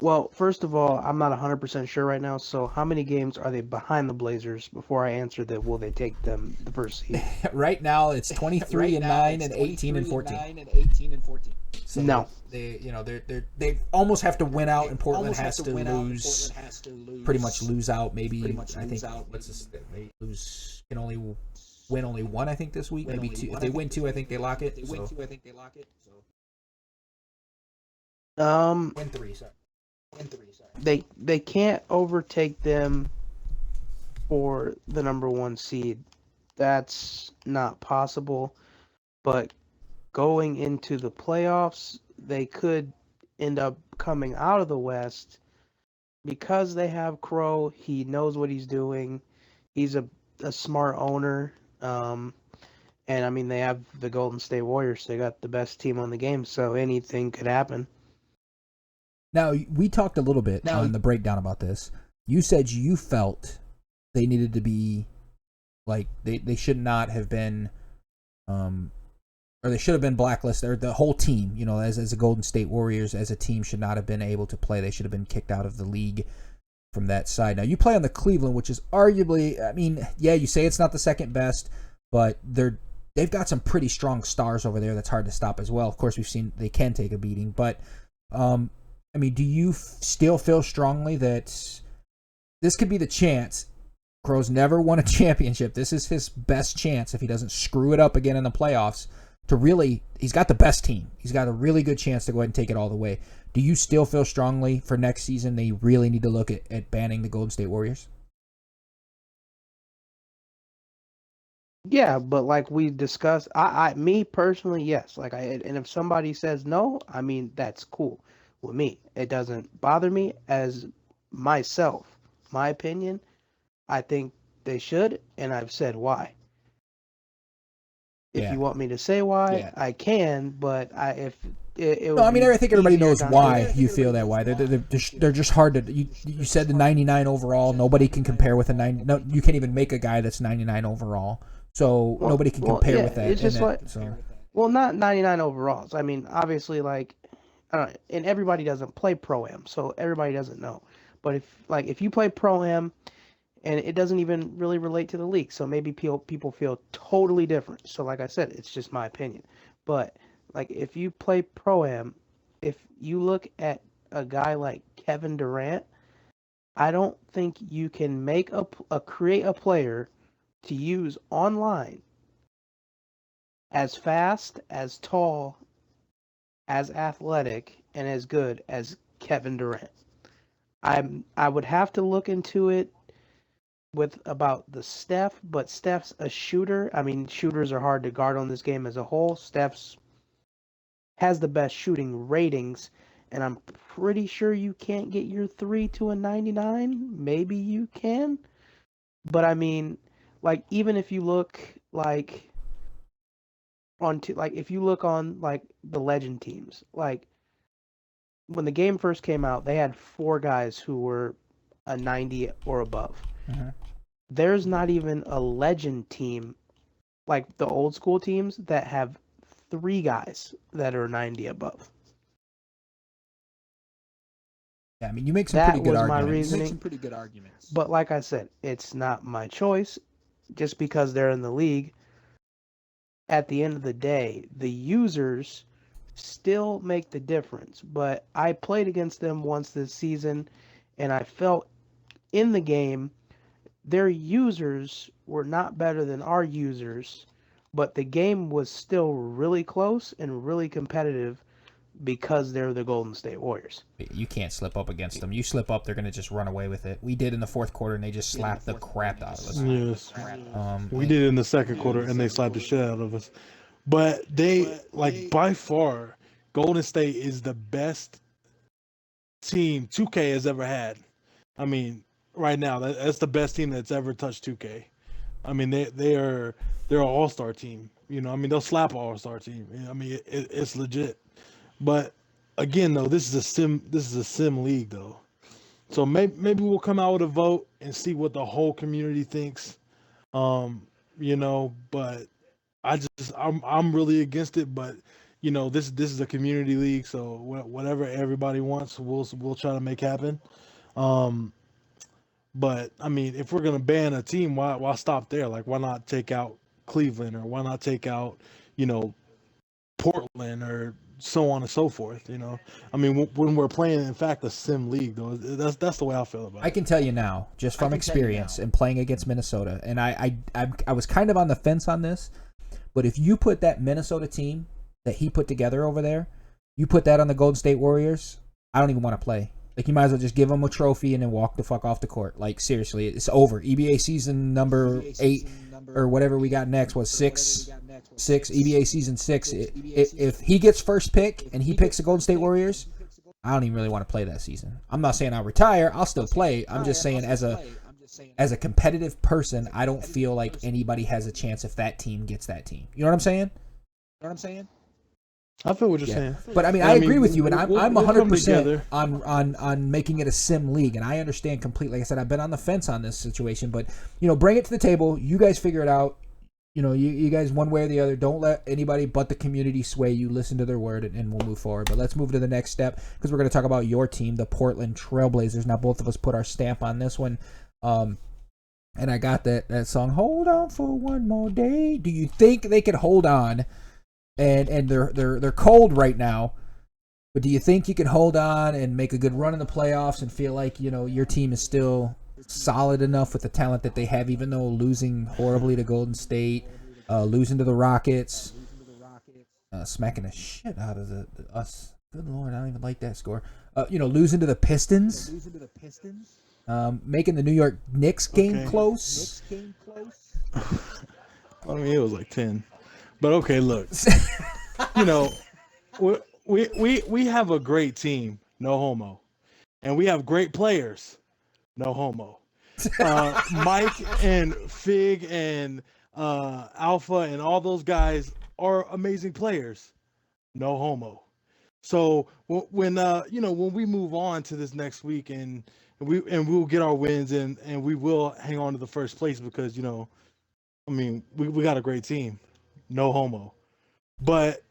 Well, first of all, I'm not 100% sure right now. So how many games are they behind the Blazers before I answer that? Will they take them the first seed? Right now, it's 23-9 and 18-14. So No. they almost have to win out, and Portland has to lose. Pretty much lose out. Maybe I think they can only win only one. I think this week. Maybe two. If they win two, I think they lock it. Win three. Sorry. They can't overtake them for the number 1 seed. That's not possible. But going into the playoffs, they could end up coming out of the West because they have Crow. He knows what he's doing. He's a smart owner. And I mean, they have the Golden State Warriors. They got the best team on the game, so anything could happen. Now, we talked a little bit on the breakdown about this. You said you felt they needed to be, like, they should not have been, or they should have been blacklisted, or the whole team, as the Golden State Warriors, as a team, should not have been able to play. They should have been kicked out of the league from that side. Now, you play on the Cleveland, which is arguably, I mean, yeah, you say it's not the second best, but they've got some pretty strong stars over there that's hard to stop as well. Of course, we've seen they can take a beating, but I mean, do you still feel strongly that this could be the chance? Crow's never won a championship. This is his best chance if he doesn't screw it up again in the playoffs to really, he's got the best team. He's got a really good chance to go ahead and take it all the way. Do you still feel strongly for next season they really need to look at banning the Golden State Warriors? Yeah, but like we discussed, me personally, yes. And if somebody says no, I mean, that's cool with me. It doesn't bother me as myself. My opinion, I think they should, and I've said why. If you want me to say why, I can, but it no, I mean, I think everybody knows why you feel that way. They're just hard to. You said the 99 overall. Nobody can compare with a 90. No, you can't even make a guy that's 99 overall. So nobody can compare with that. It's just well, not 99 overalls. I mean, obviously, like, I don't know, and everybody doesn't play Pro-Am, so everybody doesn't know. But if you play Pro-Am, and it doesn't even really relate to the league, so maybe people feel totally different. So like I said, it's just my opinion. But like if you play Pro-Am, if you look at a guy like Kevin Durant, I don't think you can make create a player to use online as fast, as tall, as athletic, and as good as Kevin Durant. I would have to look into it with about the Steph, but Steph's a shooter. I mean, shooters are hard to guard on this game as a whole. Steph's has the best shooting ratings, and I'm pretty sure you can't get your 3 to a 99. Maybe you can. But I mean, like, even if you look like if you look on like the legend teams, like when the game first came out, they had 4 guys who were a 90 or above. Mm-hmm. There's not even a legend team like the old school teams that have 3 guys that are 90 above. Yeah, I mean, you make some pretty good arguments. My reasoning. But like I said, it's not my choice. Just because they're in the league, at the end of the day, the users still make the difference. But I played against them once this season, and I felt in the game, their users were not better than our users, but the game was still really close and really competitive because they're the Golden State Warriors. You can't slip up against them. You slip up, they're going to just run away with it. We did in the fourth quarter, and they just slapped the crap out of us. Yes. We did in the second quarter, and they slapped the shit out of us. But they, like, by far, Golden State is the best team 2K has ever had. I mean, right now, that's the best team that's ever touched 2K. I mean, they're an all-star team. You know, I mean, they'll slap an all-star team. I mean, it's legit. But again, though, this is a sim league, though. So maybe we'll come out with a vote and see what the whole community thinks. You know, but I'm really against it. But you know, this is a community league, so whatever everybody wants, we'll try to make happen. But I mean, if we're gonna ban a team, why stop there? Like, why not take out Cleveland, or why not take out, you know, Portland, or so on and so forth. I mean, when we're playing, in fact, a sim league, though, that's the way I feel about I it. can tell you now, just from experience and playing against Minnesota, and I was kind of on the fence on this, but if you put that Minnesota team that he put together over there, you put that on the Golden State Warriors, I don't even want to play. Like, you might as well just give them a trophy and then walk the fuck off the court. Like, seriously, it's over. EBA season number 8 or whatever we got next was 6. EBA season 6. If he gets first pick and he picks the Golden State Warriors, I don't even really want to play that season. I'm not saying I'll retire. I'll still play. I'm just saying as a competitive person, I don't feel like anybody has a chance if that team gets that team. You know what I'm saying? I feel what you're saying. But I mean, I agree with you, and I'm we'll 100% on making it a sim league, and I understand completely. Like I said, I've been on the fence on this situation, but bring it to the table. You guys figure it out. You guys, one way or the other, don't let anybody but the community sway you. Listen to their word, and we'll move forward. But let's move to the next step, because we're going to talk about your team, the Portland Trailblazers. Now, both of us put our stamp on this one. And I got that song, Hold On for One More Day. Do you think they could hold on? And they're cold right now, but do you think you can hold on and make a good run in the playoffs and feel like your team is still solid enough with the talent that they have, even though losing horribly to Golden State, losing to the Rockets, smacking the shit out of us? Good Lord, I don't even like that score. Losing to the Pistons, making the New York Knicks game close. I mean, it was like 10. But okay, look, we have a great team, no homo, and we have great players, no homo. Mike and Fig and Alpha and all those guys are amazing players, no homo. So when we move on to this next week and we'll get our wins and we will hang on to the first place because I mean we got a great team. No homo. But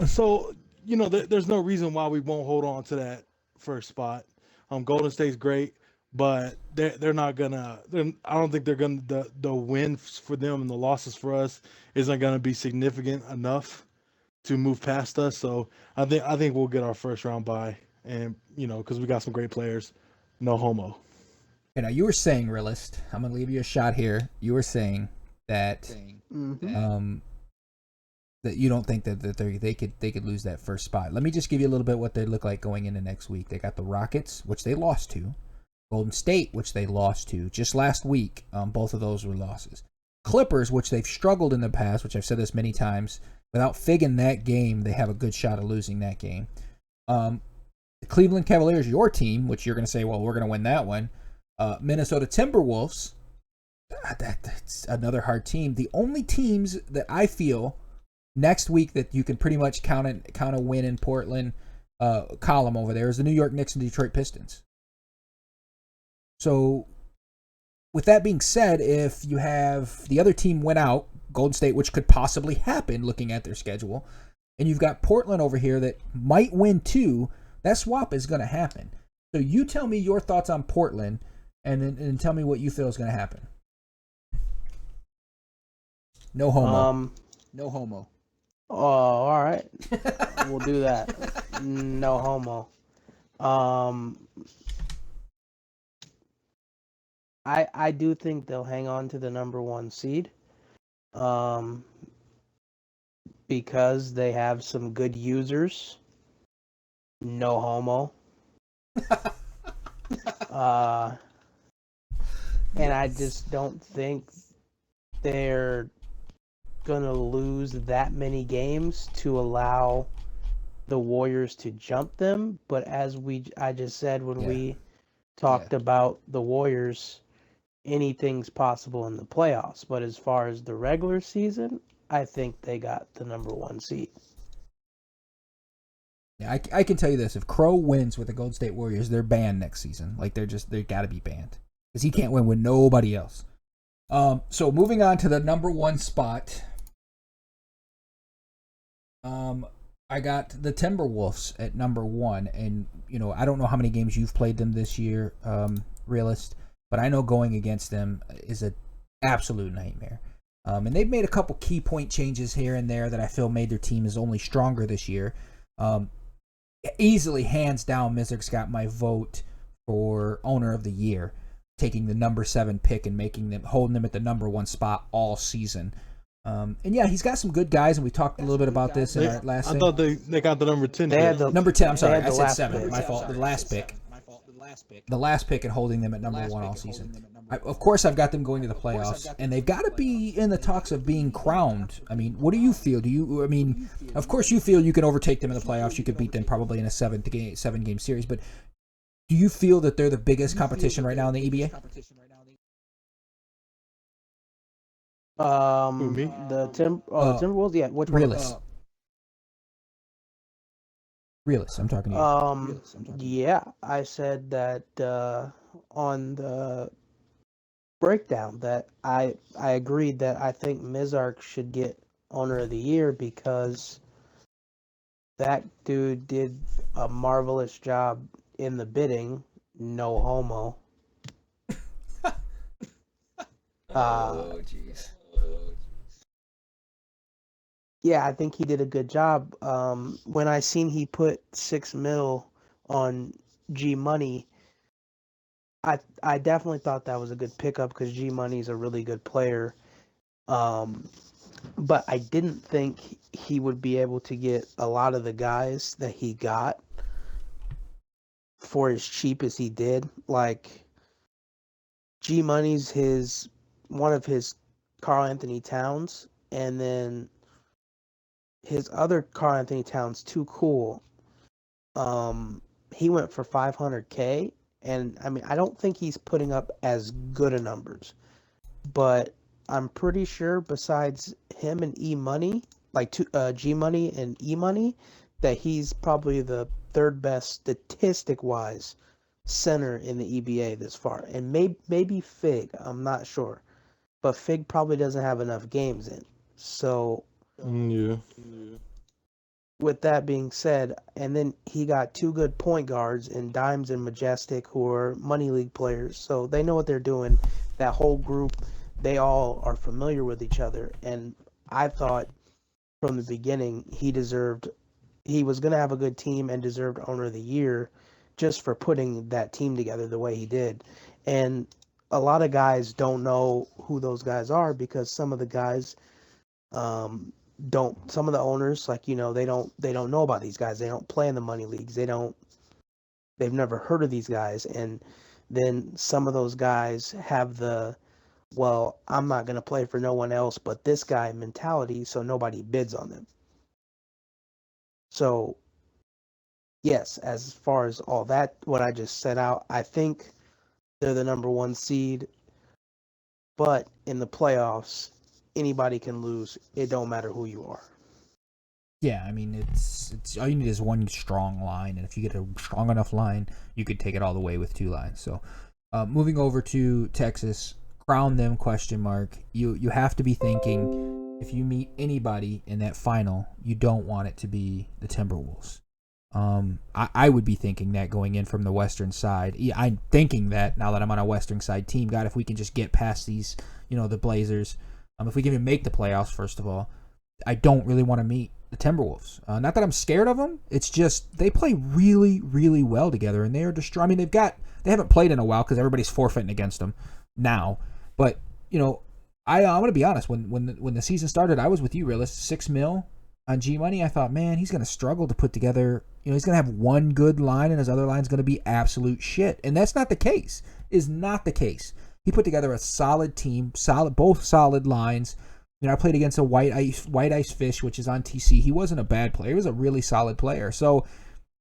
there's no reason why we won't hold on to that first spot. Golden State's great, but they're not gonna. I don't think they're gonna. The wins for them and the losses for us isn't gonna be significant enough to move past us. So I think we'll get our first round bye, and because we got some great players. No homo. Now you were saying, Realist, I'm gonna leave you a shot here. You were saying that that you don't think that they could lose that first spot. Let me just give you a little bit what they look like going into next week. They got the Rockets, which they lost to, Golden State, which they lost to just last week. Both of those were losses. Clippers, which they've struggled in the past, which I've said this many times. Without Fig in that game, they have a good shot of losing that game. The Cleveland Cavaliers, your team, which you're going to say, well, we're going to win that one. Minnesota Timberwolves, that's another hard team. The only teams that I feel next week that you can pretty much count a win in Portland column over there is the New York Knicks and Detroit Pistons. So with that being said, if you have the other team win out, Golden State, which could possibly happen looking at their schedule, and you've got Portland over here that might win too, that swap is going to happen. So you tell me your thoughts on Portland and tell me what you feel is going to happen. No homo. No homo. Oh, all right. We'll do that. No homo. I do think they'll hang on to the number 1 seed. Because they have some good users. No homo. And I just don't think they're gonna lose that many games to allow the Warriors to jump them. But as I just said when we talked about the Warriors, anything's possible in the playoffs. But as far as the regular season, I think they got the number 1 seed. Yeah, I can tell you this: if Crow wins with the Golden State Warriors, they're banned next season. Like they got to be banned because he can't win with nobody else. So moving on to the number 1 spot. I got the Timberwolves at number 1, and I don't know how many games you've played them this year, Realist, but I know going against them is an absolute nightmare. And they've made a couple key point changes here and there that I feel made their team is only stronger this year. Easily, hands down, Mizerk's got my vote for owner of the year, taking the number 7 pick and holding them at the number 1 spot all season. And yeah, he's got some good guys, and we talked a little bit about this in our last thing. I thought they got the number 10 They had pick. Number 10, I'm sorry, had I the said last 7. pick. My fault. The last pick. The last pick and holding them at number 1 all season. Of course, I've got them going to the playoffs, and they've got to be in the talks of being crowned. I mean, what do you feel? Of course you feel you can overtake them in the playoffs. You could beat them probably in a 7-game series, but do you feel that they're the biggest competition right now in the EBA? Who, me? The Timberwolves, yeah. Which one? Realist, I'm talking to you. Yeah, I said that on the breakdown that I agreed that I think Mizark should get owner of the year because that dude did a marvelous job in the bidding. No homo. Jeez. Yeah, I think he did a good job. When I seen he put $6 million on G Money, I definitely thought that was a good pickup because G Money's a really good player. But I didn't think he would be able to get a lot of the guys that he got for as cheap as he did. Like G Money's one of his Karl Anthony Towns, and then his other Karl Anthony Towns, Too Cool. He went for $500K, and I mean I don't think he's putting up as good a numbers, but I'm pretty sure besides him and E Money, like G Money and E Money, that he's probably the third best statistic wise center in the EBA this far, and maybe Fig, I'm not sure, but Fig probably doesn't have enough games in. So Yeah. with that being said, and then he got 2 good point guards in Dimes and Majestic who are Money League players, so they know what they're doing. That whole group, they all are familiar with each other, and I thought from the beginning he was going to have a good team and deserved owner of the year just for putting that team together the way he did. And a lot of guys don't know who those guys are because some of the guys some of the owners, like, they don't know about these guys. They don't play in the money leagues. They've never heard of these guys. And then some of those guys have well, I'm not going to play for no one else but this guy mentality, so nobody bids on them. So yes, as far as all that, what I just set out, I think they're the number 1 seed, but in the playoffs, anybody can lose. It don't matter who you are. Yeah, I mean, it's all you need is one strong line, and if you get a strong enough line, you could take it all the way with 2 lines. So, moving over to Texas, crown them ? You have to be thinking if you meet anybody in that final, you don't want it to be the Timberwolves. I would be thinking that going in from the Western side. I'm thinking that now that I'm on a Western side team. God, if we can just get past these, the Blazers, if we can even make the playoffs, first of all, I don't really want to meet the Timberwolves. Not that I'm scared of them. It's just they play really, really well together, and they are destroying. I mean, they haven't played in a while because everybody's forfeiting against them now. But I'm gonna be honest. When the season started, I was with you, Realist. $6 million on G Money. I thought, man, he's gonna struggle to put together. He's gonna have one good line, and his other line's gonna be absolute shit. And that's not the case. Is not the case. He put together a solid team, both solid lines. I played against a White Ice Fish, which is on TC. He wasn't a bad player. He was a really solid player. So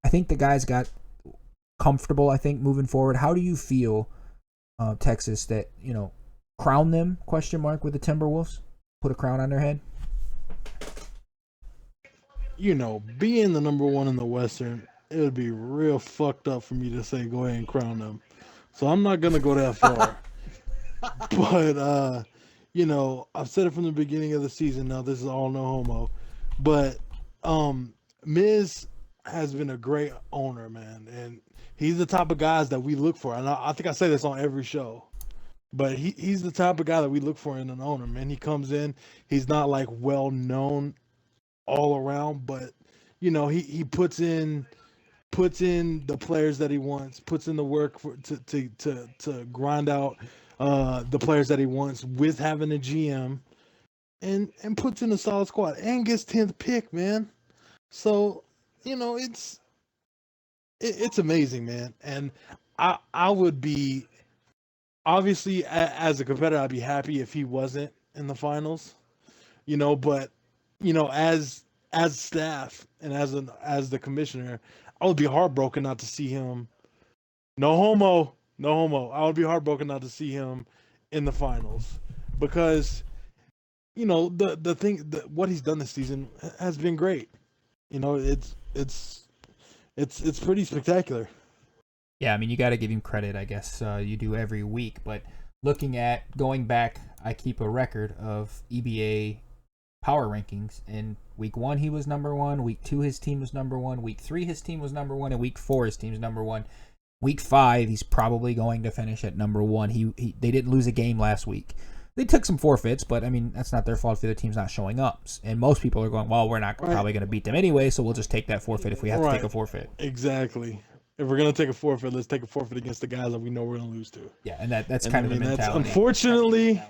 I think the guys got comfortable, moving forward. How do you feel, Texas, that, crown them, ? With the Timberwolves? Put a crown on their head? Being the number 1 in the Western, it would be real fucked up for me to say go ahead and crown them. So I'm not going to go that far. But, I've said it from the beginning of the season. Now this is all no homo, but Miz has been a great owner, man, and he's the type of guys that we look for. And I think I say this on every show, but he's the type of guy that we look for in an owner, man. He comes in, he's not like well known all around, but he puts in the players that he wants, puts in the work to grind out the players that he wants with having a GM, and puts in a solid squad and gets 10th pick, man. So it's amazing, man. And I would be, obviously, as a competitor, I'd be happy if he wasn't in the finals, but as staff and as the commissioner, I would be heartbroken not to see him. No homo, no homo. I would be heartbroken not to see him in the finals, because the thing, what he's done this season has been great. It's pretty spectacular. Yeah, I mean, you got to give him credit, I guess. You do every week. But looking at going back, I keep a record of EBA power rankings. In week 1, he was number 1. Week 2, his team was number 1. Week 3, his team was number 1. And week 4, his team's number 1. Week 5, he's probably going to finish at number 1. They didn't lose a game last week. They took some forfeits, but I mean, that's not their fault if the other team's not showing up. And most people are going, well, we're not probably going to beat them anyway, so we'll just take that forfeit if we have to take a forfeit. Exactly. If we're going to take a forfeit, let's take a forfeit against the guys that we know we're going to lose to. Yeah, and that's kind of the mentality. Unfortunately,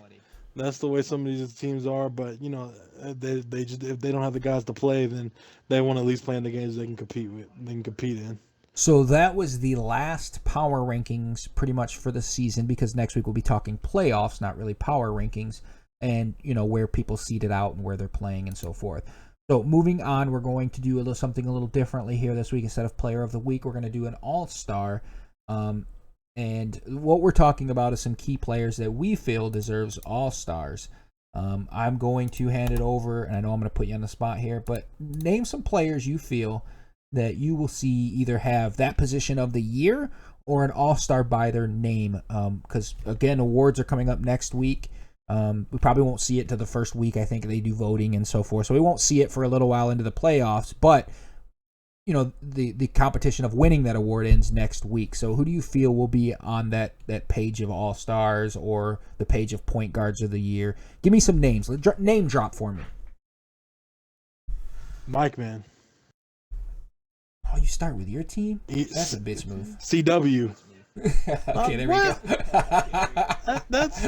that's the way some of these teams are. But they just, if they don't have the guys to play, then they want to at least play in the games they can compete with. They can compete in. So that was the last power rankings pretty much for the season, because next week we'll be talking playoffs, not really power rankings, and where people seeded out and where they're playing and so forth. So moving on, we're going to do something a little differently here this week. Instead of player of the week, we're going to do an all-star. And what we're talking about is some key players that we feel deserves all-stars. I'm going to hand it over, and I know I'm going to put you on the spot here, but name some players you feel that you will see either have that position of the year or an all-star by their name. Because, again, awards are coming up next week. We probably won't see it to the first week. I think they do voting and so forth. So we won't see it for a little while into the playoffs. But, the competition of winning that award ends next week. So who do you feel will be on that page of all-stars or the page of point guards of the year? Give me some names. Name drop for me. Mike, man. Oh, you start with your team? That's a bitch move. CW. Okay, there we go. That's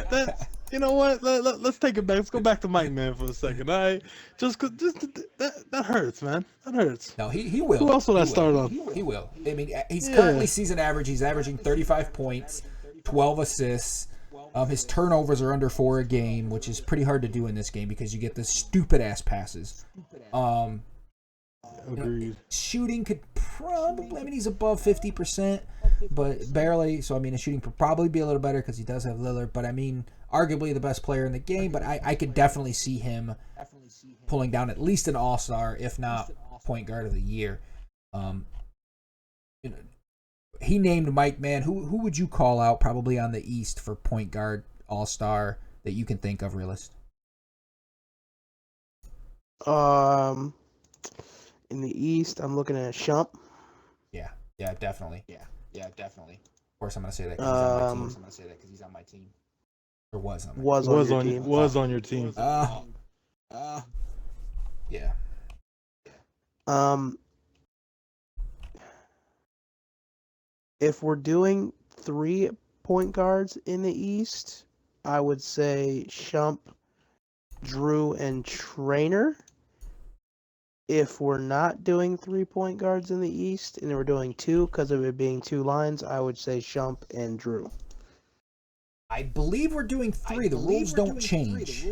you know what? Let's take it back. Let's go back to Mike, man, for a second. All right, just that hurts, man. That hurts. No, he will. Who else will I start on? He will. I mean, he's currently season average. He's averaging 35 points, 12 assists. His turnovers are under 4 a game, which is pretty hard to do in this game because you get the stupid ass passes. Agreed. Shooting could probably, he's above 50%, but barely. So, his shooting could probably be a little better because he does have Lillard. But, arguably the best player in the game. But I could definitely see him pulling down at least an all-star, if not point guard of the year. He named Mike, man. Who would you call out probably on the East for point guard all-star that you can think of, realist? In the East, I'm looking at Shump. Yeah, definitely. Of course, I'm gonna say that because he's on my team. Or was on my team. Was on your team. Yeah. If we're doing 3 point guards in the East, I would say Shump, Drew, and Trainer. If we're not doing 3 point guards in the East and we're doing 2 because of it being 2 lines, I would say Shump and Drew. I believe we're doing 3. The rules don't change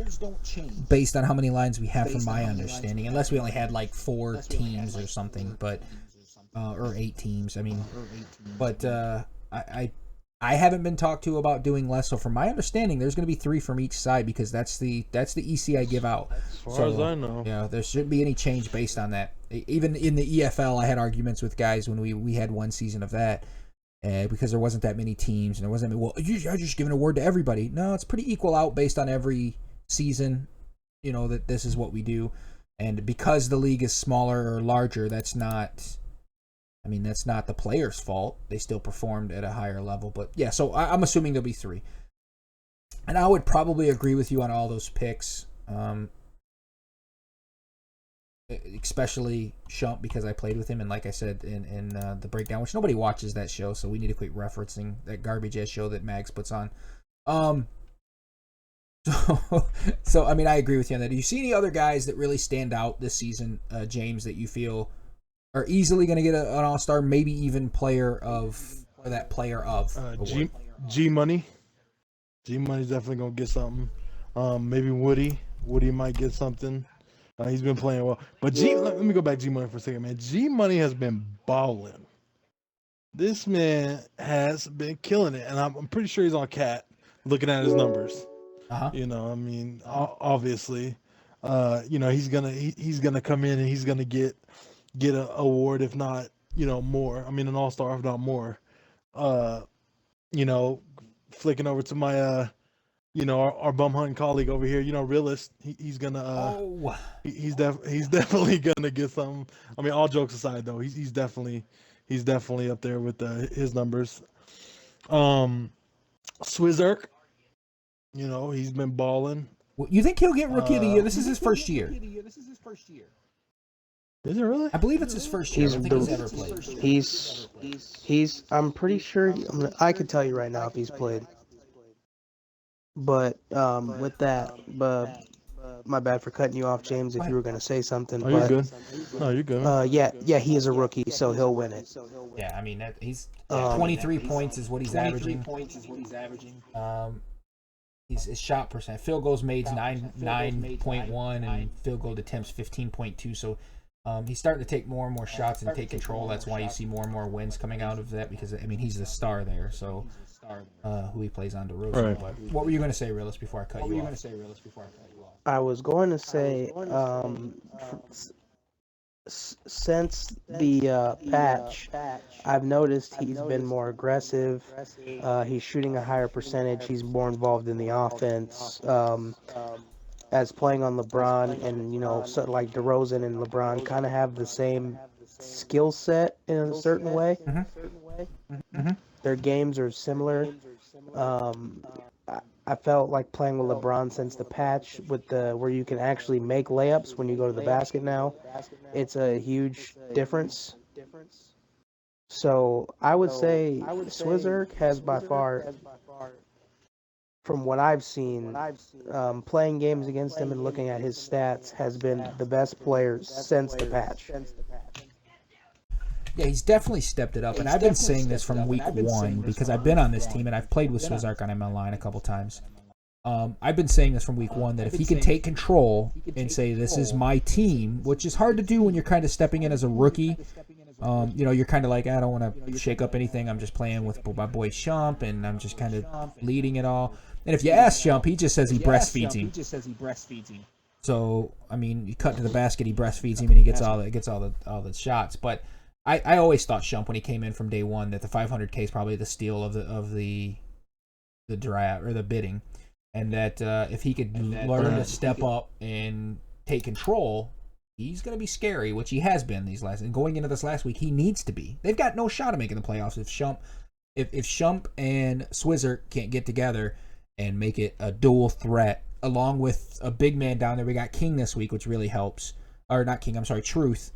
based on how many lines we have, from my understanding, unless we only had like 4 teams or something, but or 8 teams. But I haven't been talked to about doing less. So from my understanding, there's going to be 3 from each side because that's the EC I give out. As far as I know. Yeah, there shouldn't be any change based on that. Even in the EFL, I had arguments with guys when we had one season of that because there wasn't that many teams and there wasn't. Well, I just give an award to everybody. No, it's pretty equal out based on every season. That this is what we do, and because the league is smaller or larger, that's not. That's not the player's fault. They still performed at a higher level. But, yeah, so I'm assuming there'll be 3. And I would probably agree with you on all those picks. especially Shump, because I played with him, and like I said in the breakdown, which nobody watches that show, so we need to quit referencing that garbage ass show that Mags puts on. So I mean, I agree with you on that. Do you see any other guys that really stand out this season, James, that you feel are easily going to get an All-Star, maybe even player of award? G Money. G Money's definitely gonna get something. Maybe Woody. Woody might get something. He's been playing well. But let me go back to G Money for a second, man. G Money has been balling. This man has been killing it, and I'm pretty sure he's on Cat looking at his numbers. You know, I mean, obviously, he's gonna come in and he's gonna get an award, if not, more. I mean, an All-Star, if not more. Flicking over to my our bum hunting colleague over here, Realist. He's gonna he's definitely gonna get something. I mean, all jokes aside, though, he's definitely up there with his numbers. Swizzerk, he's been balling. You think he'll get Rookie of the Year? This is his first year. Is it really? I believe it's his first year. I don't think he's ever played. He's. I'm pretty sure. I can tell you right now if he's played. But with that, my bad for cutting you off, James. If you were gonna say something, you're good. No, you're good. Yeah, he is a rookie, so he'll win it. Yeah, I mean he's 23 points is what he's averaging. His shot percent, field goals made 9.1, and field goal attempts 15.2. So he's starting to take more and more shots and take control. That's why you see more and more wins coming out of that, because I mean he's the star there. So who he plays on DeRozan. Right. But what were you going to say, Realist, before I cut you off? I was going to say, since the patch, I've noticed he's been more aggressive. He's shooting a higher percentage. He's more involved in the offense. As playing on LeBron, and so like DeRozan and LeBron kind of have the same skill set in a certain way. Mm-hmm. Their games are similar. I felt like playing with LeBron since the patch, with where you can actually make layups when you go to the basket now. It's a huge difference. So I would say Swizzerk has by far, from what I've seen, playing games against him and looking at his stats, has been the best player since the patch. Yeah, he's definitely stepped it up, and I've been saying this from week one because I've been on this team and I've played with Swizzerk on MLline a couple times. I've been saying this from week one that if he can take control and say, this is my team, which is hard to do when you're kind of stepping in as a rookie. You're kind of like, I don't want to shake up anything. I'm just playing with my boy Shump, and I'm just kind of leading it all. And if you ask Shump, he just says he breastfeeds him. So, I mean, you cut to the basket, he breastfeeds him, and he gets all the shots. But I always thought Shump, when he came in from day one, that the 500K is probably the steal of the draft or the bidding, and that if he could learn to step up and take control, he's going to be scary, which he has been these last. And going into this last week, he needs to be. They've got no shot of making the playoffs if Shump and Swizzer can't get together and make it a dual threat, along with a big man down there. We got King this week, which really helps. Or not King, I'm sorry, Truth.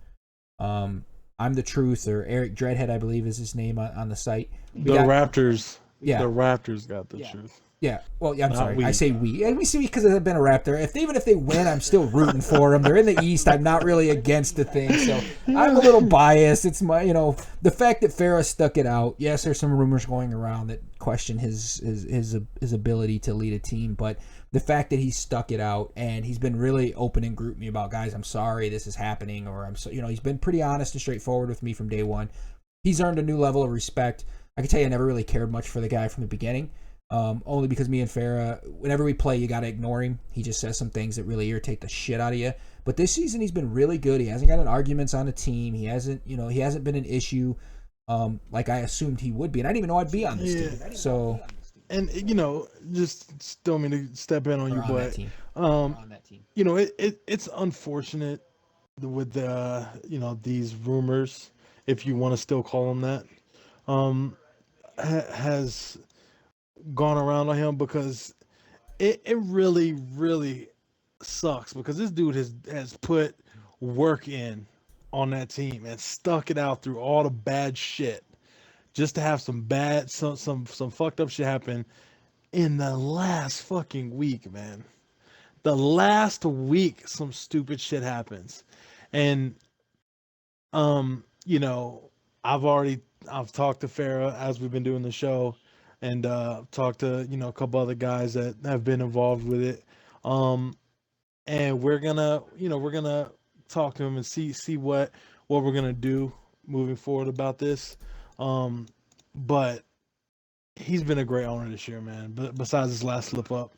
I'm the Truth, or Eric Dreadhead, I believe is his name on the site. Raptors. Yeah. The Raptors got the Truth. Yeah, well, yeah, I'm sorry. We. I say we. And we see because I've been a Raptor. Even if they win, I'm still rooting for them. They're in the East. I'm not really against the thing, so I'm a little biased. It's my, the fact that Farrah stuck it out. Yes, there's some rumors going around that question his ability to lead a team, but the fact that he stuck it out and he's been really open and group me about, guys, I'm sorry this is happening, or he's been pretty honest and straightforward with me from day one. He's earned a new level of respect. I can tell you, I never really cared much for the guy from the beginning. Only because me and Farrah, whenever we play, you got to ignore him. He just says some things that really irritate the shit out of you. But this season, he's been really good. He hasn't gotten arguments on the team. He hasn't been an issue like I assumed he would be. And I didn't even know I'd be on this team. So, and just don't mean to step in on you, but it's unfortunate with these rumors, if you want to still call them that, has gone around on him, because it really, really sucks, because this dude has put work in on that team and stuck it out through all the bad shit just to have some fucked up shit happen in the last fucking week, man. The last week some stupid shit happens. And you know, I've talked to Farah as we've been doing the show, and talked to a couple other guys that have been involved with it. Um, and we're gonna talk to him and see what we're gonna do moving forward about this. Um, but he's been a great owner this year, man. But besides his last slip up,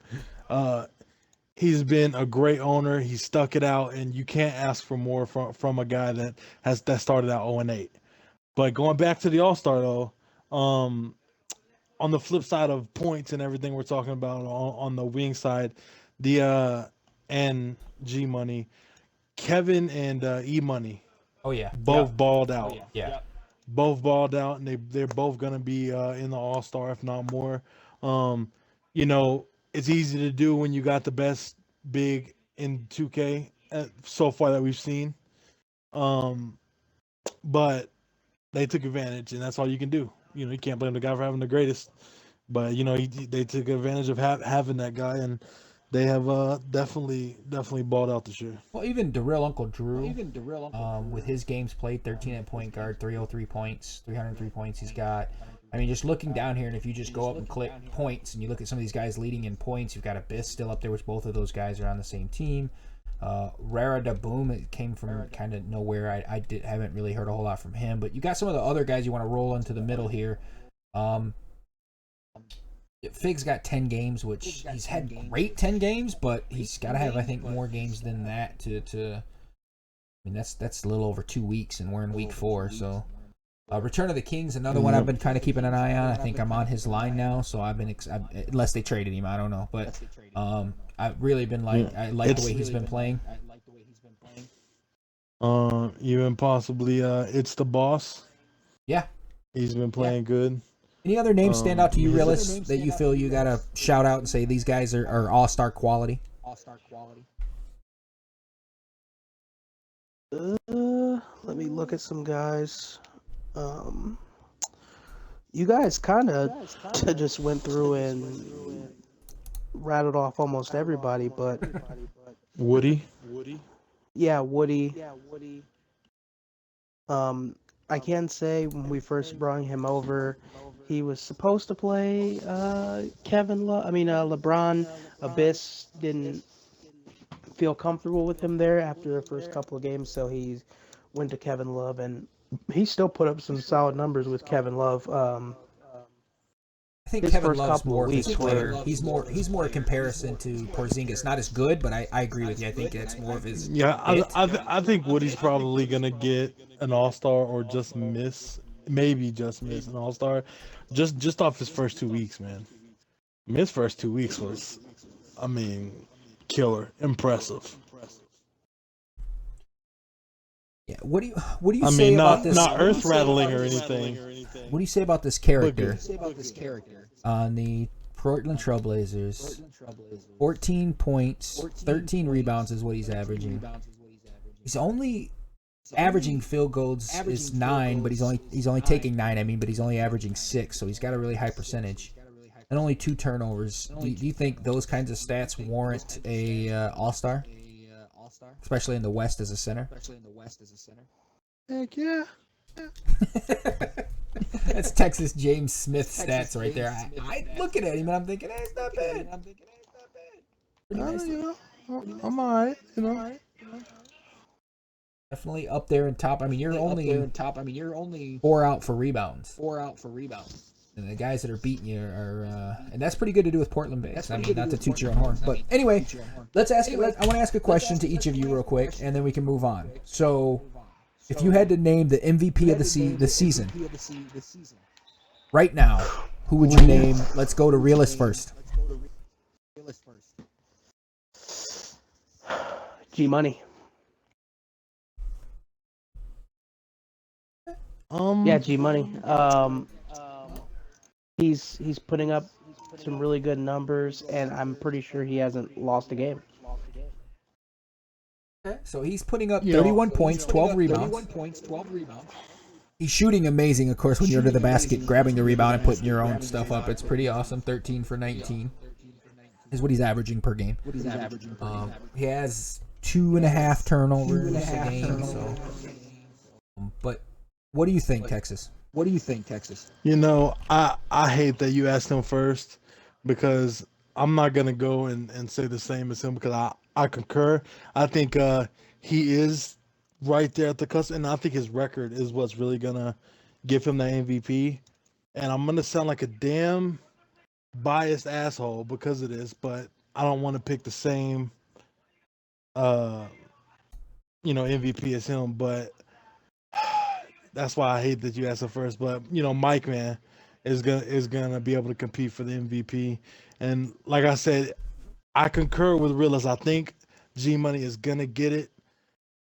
uh, he's been a great owner. He stuck it out, and you can't ask for more from a guy that started out 0-8. But going back to the All Star though, on the flip side of points and everything we're talking about on the wing side, the and G Money, Kevin and E Money Oh yeah. both balled out. Yeah. Both balled out, and they're both gonna be in the All Star, if not more. Um, it's easy to do when you got the best big in 2K so far that we've seen. Um, but they took advantage, and that's all you can do. You can't blame the guy for having the greatest, but they took advantage of having that guy, and they have definitely balled out this year. Well, even DeReal Uncle Drew, with his games played, 13 at point guard, 303 points, 303 points he's got. I mean, just looking down here, and if you just go up and click points, and you look at some of these guys leading in points, you've got Abyss still up there, which both of those guys are on the same team. Rara Da Boom, it came from kind of nowhere. Haven't really heard a whole lot from him, but you got some of the other guys you want to roll into the middle here. Fig's got 10 games, which he's had great 10 games, but he's got to have, I think, more games than that to I mean, that's a little over 2 weeks, and we're in week 4, so Return of the King's another one I've been kind of keeping an eye on. I think I'm on his line now, so I've been unless they traded him, I don't know, but I've really been I like the way he's been playing. Even possibly it's the boss. Yeah, he's been playing good. Any other names stand out to you, Realist, that you feel you gotta shout out and say these guys are all-star quality? Let me look at some guys. You guys kind of just went through and rattled off almost everybody, but Woody. Yeah, Woody. I can say when we first brought him over, he was supposed to play LeBron. Abyss didn't feel comfortable with him there after the first couple of games, so he went to Kevin Love, and he still put up some solid numbers with Kevin Love. I think Kevin Love's more of his player. He's more a comparison to Porzingis. Not as good, but I agree with you. I think it's more of his. Yeah, I think Woody's probably gonna get an All-Star or just miss, maybe just miss an All-Star, just off his first 2 weeks, man. His first 2 weeks was, killer, impressive. Yeah. What do you say about this? Not earth rattling or anything. What do you say about this character? On the Portland Trailblazers, 14 points, 13 rebounds is what he's averaging. He's only averaging field goals is 9, but he's only taking 9. But he's only averaging 6, so he's got a really high percentage, and only 2 turnovers. Do you think those kinds of stats warrant a All-Star, especially in the West as a center? Heck yeah. That's Texas James Smith stats right there. I looking at him and I'm thinking, hey, it's not bad. Pretty nice. I'm alright. Definitely up there in top. You're only 4 out for rebounds. And the guys that are beating you are, and that's pretty good to do with Portland base. Not to toot your own horn, but anyway, let's ask. I want to ask a question to each of you real quick, and then we can move on. So, if you had to name the MVP of the season right now, who would you name? Let's go to Realist first. G Money. Yeah, G Money. He's putting up some really good numbers, and I'm pretty sure he hasn't lost a game. Okay, so he's putting up 31 points, 12 rebounds. He's shooting amazing, of course, when you're under the basket, grabbing the rebound and putting your own stuff up. It's pretty awesome. 13 for 19 is what he's averaging per game. He has 2.5 turnovers a game. So, but what do you think, Texas? You know, I hate that you asked him first because I'm not gonna go and say the same as him because I concur. I think he is right there at the cusp, and I think his record is what's really gonna give him the MVP. And I'm gonna sound like a damn biased asshole because of this, but I don't want to pick the same uh MVP as him, but that's why I hate that you asked him first. But Mike, man, is gonna be able to compete for the MVP. And like I said, I concur with Realist. I think G Money is gonna get it,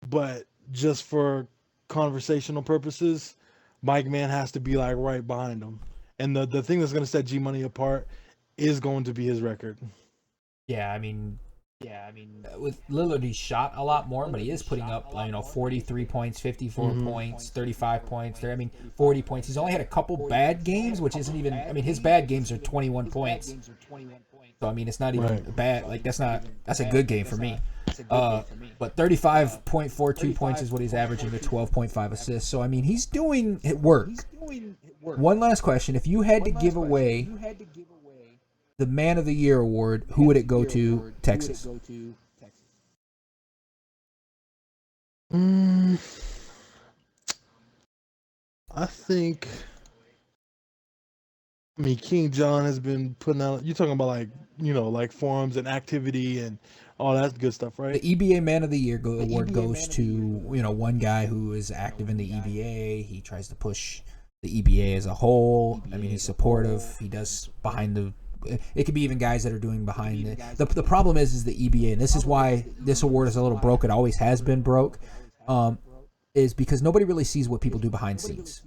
but just for conversational purposes, Mike Man has to be like right behind him. And the thing that's gonna set G Money apart is going to be his record. Yeah, I mean, with Lillard, he shot a lot more, but he is putting up, 43 points, 54 points, 35 points. I mean, 40 points. He's only had a couple bad games, which isn't even. I mean, his bad games are 21 points. So I mean, it's not even bad. Like that's a good game for me. But 35.42 points is what he's averaging to 12.5 assists. So I mean, he's doing work. One last question: if you had to give away the Man of the Year award, who would it go to? Texas. I think. I mean, King John has been putting out. You're talking about like forums and activity and all that good stuff, right? The EBA Man of the Year award goes to one guy who is active in the EBA. He tries to push the EBA as a whole. I mean, he's supportive. He does behind the. It could be even guys that are doing behind it. The problem is the EBA, and this is why this award is a little broke. It always has been broke, is because nobody really sees what people do behind the scenes.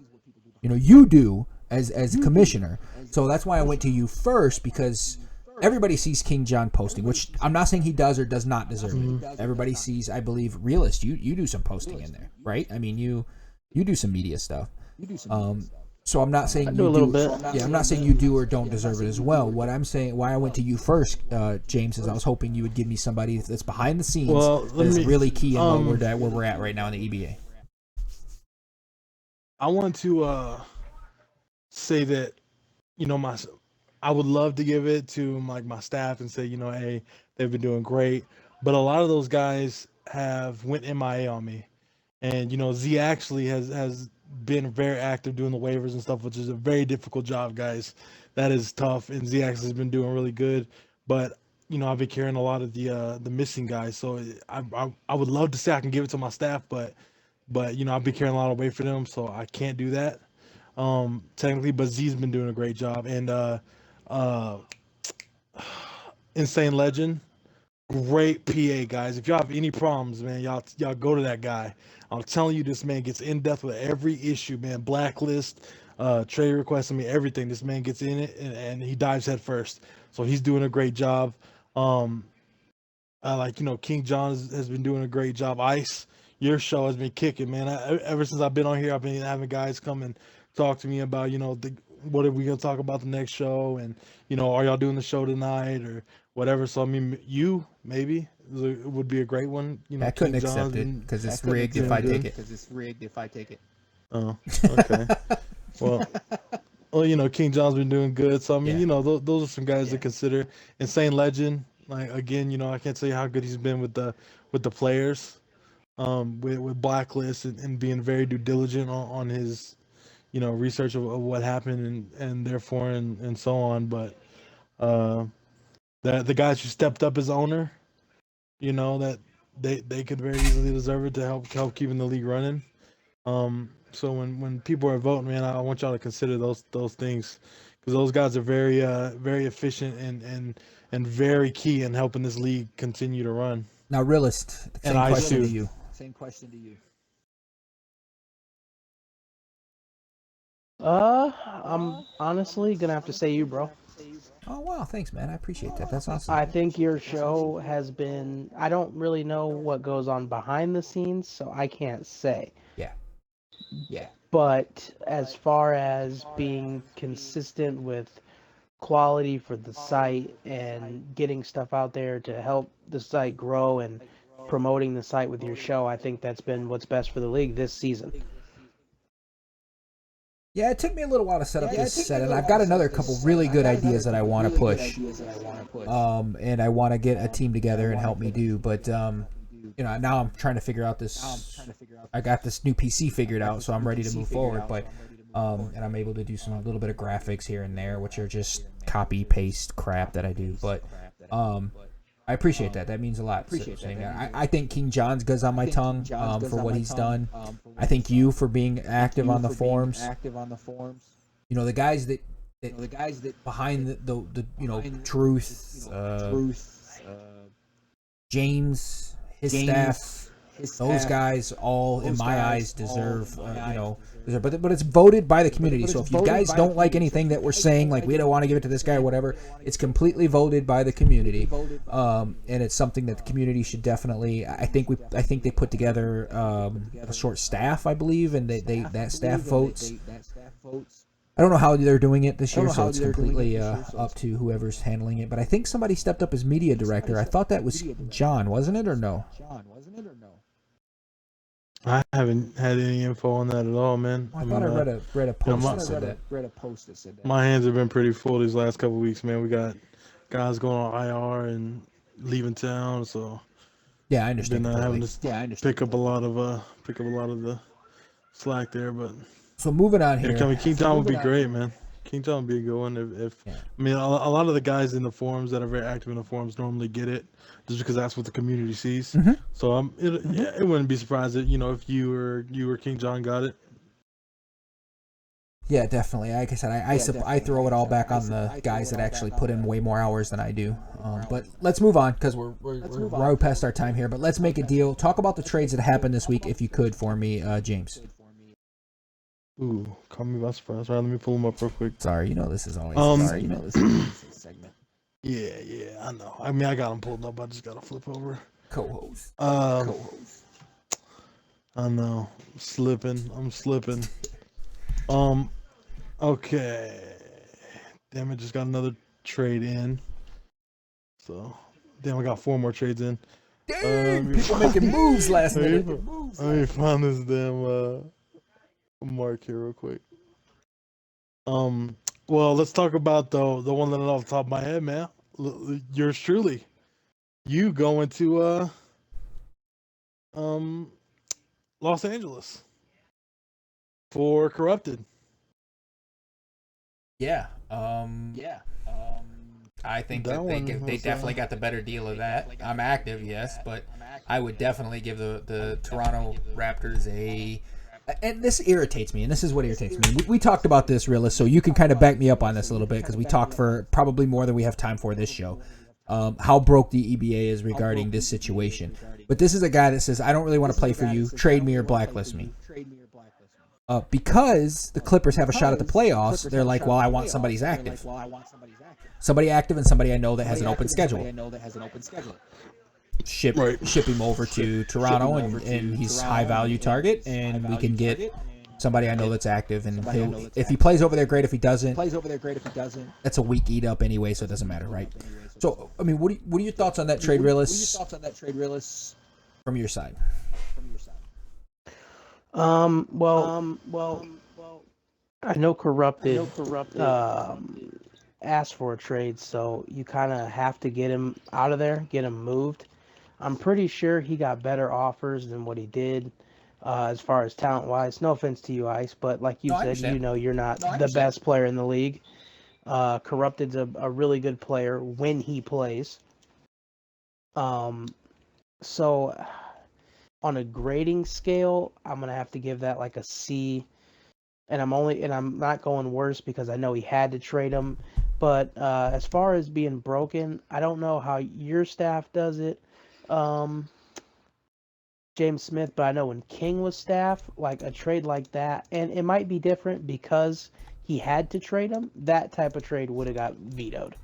You do as a commissioner, so that's why I went to you first, because everybody sees King John posting, which I'm not saying he does or does not deserve it. Everybody sees, I believe, Realist. You do some posting in there, right? I mean, you do some media stuff. So I'm not saying I do a little bit. Yeah, I'm not saying you do or don't deserve it as well. What I'm saying, why I went to you first, James, is I was hoping you would give me somebody that's behind the scenes that's really key in where we're at right now in the EBA. I want to say that I would love to give it to my staff and say hey, they've been doing great, but a lot of those guys have went MIA on me, and Z actually has been very active doing the waivers and stuff, which is a very difficult job, guys. That is tough, and Z actually has been doing really good, but I've been carrying a lot of the missing guys, so I would love to say I can give it to my staff, but I've been carrying a lot of weight for them, so I can't do that. Technically, but Z's been doing a great job, and Insane Legend, great PA, guys. If y'all have any problems, man, y'all go to that guy. I'm telling you, this man gets in depth with every issue, man. Blacklist, trade requests, I mean everything. This man gets in it and he dives head first. So he's doing a great job. King John has been doing a great job. Ice, your show has been kicking, man. Ever since I've been on here, I've been having guys come and talk to me about, what are we gonna talk about the next show, and are y'all doing the show tonight or whatever. So I mean, you maybe it would be a great one. I couldn't accept it because it's rigged if I take it. Oh, okay. well, King John's been doing good. So I mean, those are some guys to consider. Insane Legend, like again, I can't tell you how good he's been with the players, with Blacklist and being very due diligent on his, research of what happened and therefore and so on. But the guys who stepped up as owner, that they could very easily deserve it to help keeping the league running. So when people are voting, man, I want y'all to consider those things, because those guys are very very efficient and very key in helping this league continue to run. Now, Realist, same question to you. I'm honestly gonna have to say you, bro. Oh wow, thanks, man. I appreciate that. That's awesome. I think your show has been. I don't really know what goes on behind the scenes, so I can't say. Yeah. But as far as being consistent with quality for the site and getting stuff out there to help the site grow and promoting the site with your show, I think that's been what's best for the league this season. Yeah, it took me a little while to set up this set, and I've got another couple really good ideas that I want to push. And I want to get a team together and help me do. But now I'm trying to figure out this. I got this new PC figured out, so I'm ready to move forward. But and I'm able to do a little bit of graphics here and there, which are just copy paste crap that I do. But I appreciate that. That means a lot. I think King John's goes on my tongue for what he's done. I thank you for being active on the forums. The guys that behind the truth, James, his staff, those guys all in my eyes deserve but it's voted by the community. So if you guys don't like anything that we're saying, like we don't want to give it to this guy or whatever, it's completely voted by the community, and it's something that the community should definitely. I think they put together a short staff, I believe, and that staff votes. I don't know how they're doing it this year, so it's completely up to whoever's handling it. But I think somebody stepped up as media director. I thought that was John, wasn't it, or no? I haven't had any info on that at all, man. I thought I read a post that said that. My hands have been pretty full these last couple of weeks, man. We got guys going on IR and leaving town, so yeah, I understand. Been having to pick up a lot of the slack there, but so moving on here. King Tom would be great, man. King Tom would be a good one. I mean, a lot of the guys in the forums that are very active in the forums normally get it, just because that's what the community sees. Mm-hmm. So it wouldn't be surprised that if you or King John got it. Yeah, definitely. Like I said, I throw it all back on the guys that actually put in way more hours than I do. But let's move on because we're right past our time here. But let's make a deal. Talk about the trades that happened this week, if you could, for me, James. Ooh, caught me by surprise. All right, let me pull them up real quick. Sorry, this is always. This is a segment. Yeah, I know. I mean, I got them pulled up. I just got to flip over. Co-host. I know. I'm slipping. Okay. Damn it, just got another trade in. So, damn, I got 4 more trades in. Dang, people making moves last minute. Let me find this damn mark here real quick. Well, let's talk about the one that off the top of my head, man. Yours truly. You going to Los Angeles for Corrupted. Yeah. I think they definitely got the better deal of that. I'm active, yes, but I would definitely give the Toronto Raptors a. And this irritates me, and this is what irritates me. We talked about this, Realist, so you can kind of back me up on this a little bit because we talked for probably more than we have time for this show. How broke the EBA is regarding this situation. But this is a guy that says, I don't really want to play for you. Trade me or blacklist me. Because the Clippers have a shot at the playoffs, they're like, well, I want somebody's active. Somebody active and somebody I know that has an open schedule. Ship him over to Toronto, and he's high value target, and we can get somebody I know that's active, and if he plays over there, great. If he doesn't, that's a weak eat up anyway, so it doesn't matter, right? So, I mean, what are your thoughts on that trade, Realist? From your side. Well, I know Corrupted asked for a trade, so you kind of have to get him out of there, get him moved. I'm pretty sure he got better offers than what he did as far as talent-wise. No offense to you, Ice, but like you said, you're not the best player in the league. Corrupted's a really good player when he plays. So on a grading scale, I'm gonna have to give that like a C. And I'm not going worse because I know he had to trade him. But as far as being broken, I don't know how your staff does it, James Smith, but I know when King was staff, like a trade like that, and it might be different because he had to trade him, that type of trade would have got vetoed.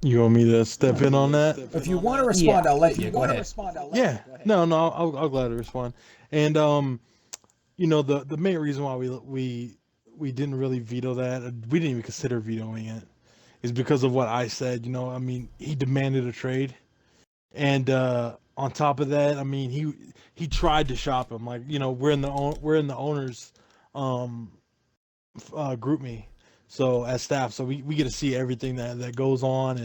You want me to step in on that? If you want to respond, I'll let you. Go ahead. Yeah. No, I'll gladly respond. And the main reason why we didn't really veto that, we didn't even consider vetoing it, is because of what I said. I mean, he demanded a trade, and on top of that, I mean, he tried to shop him. Like, we're in the owners group me, so as staff, so we get to see everything that goes on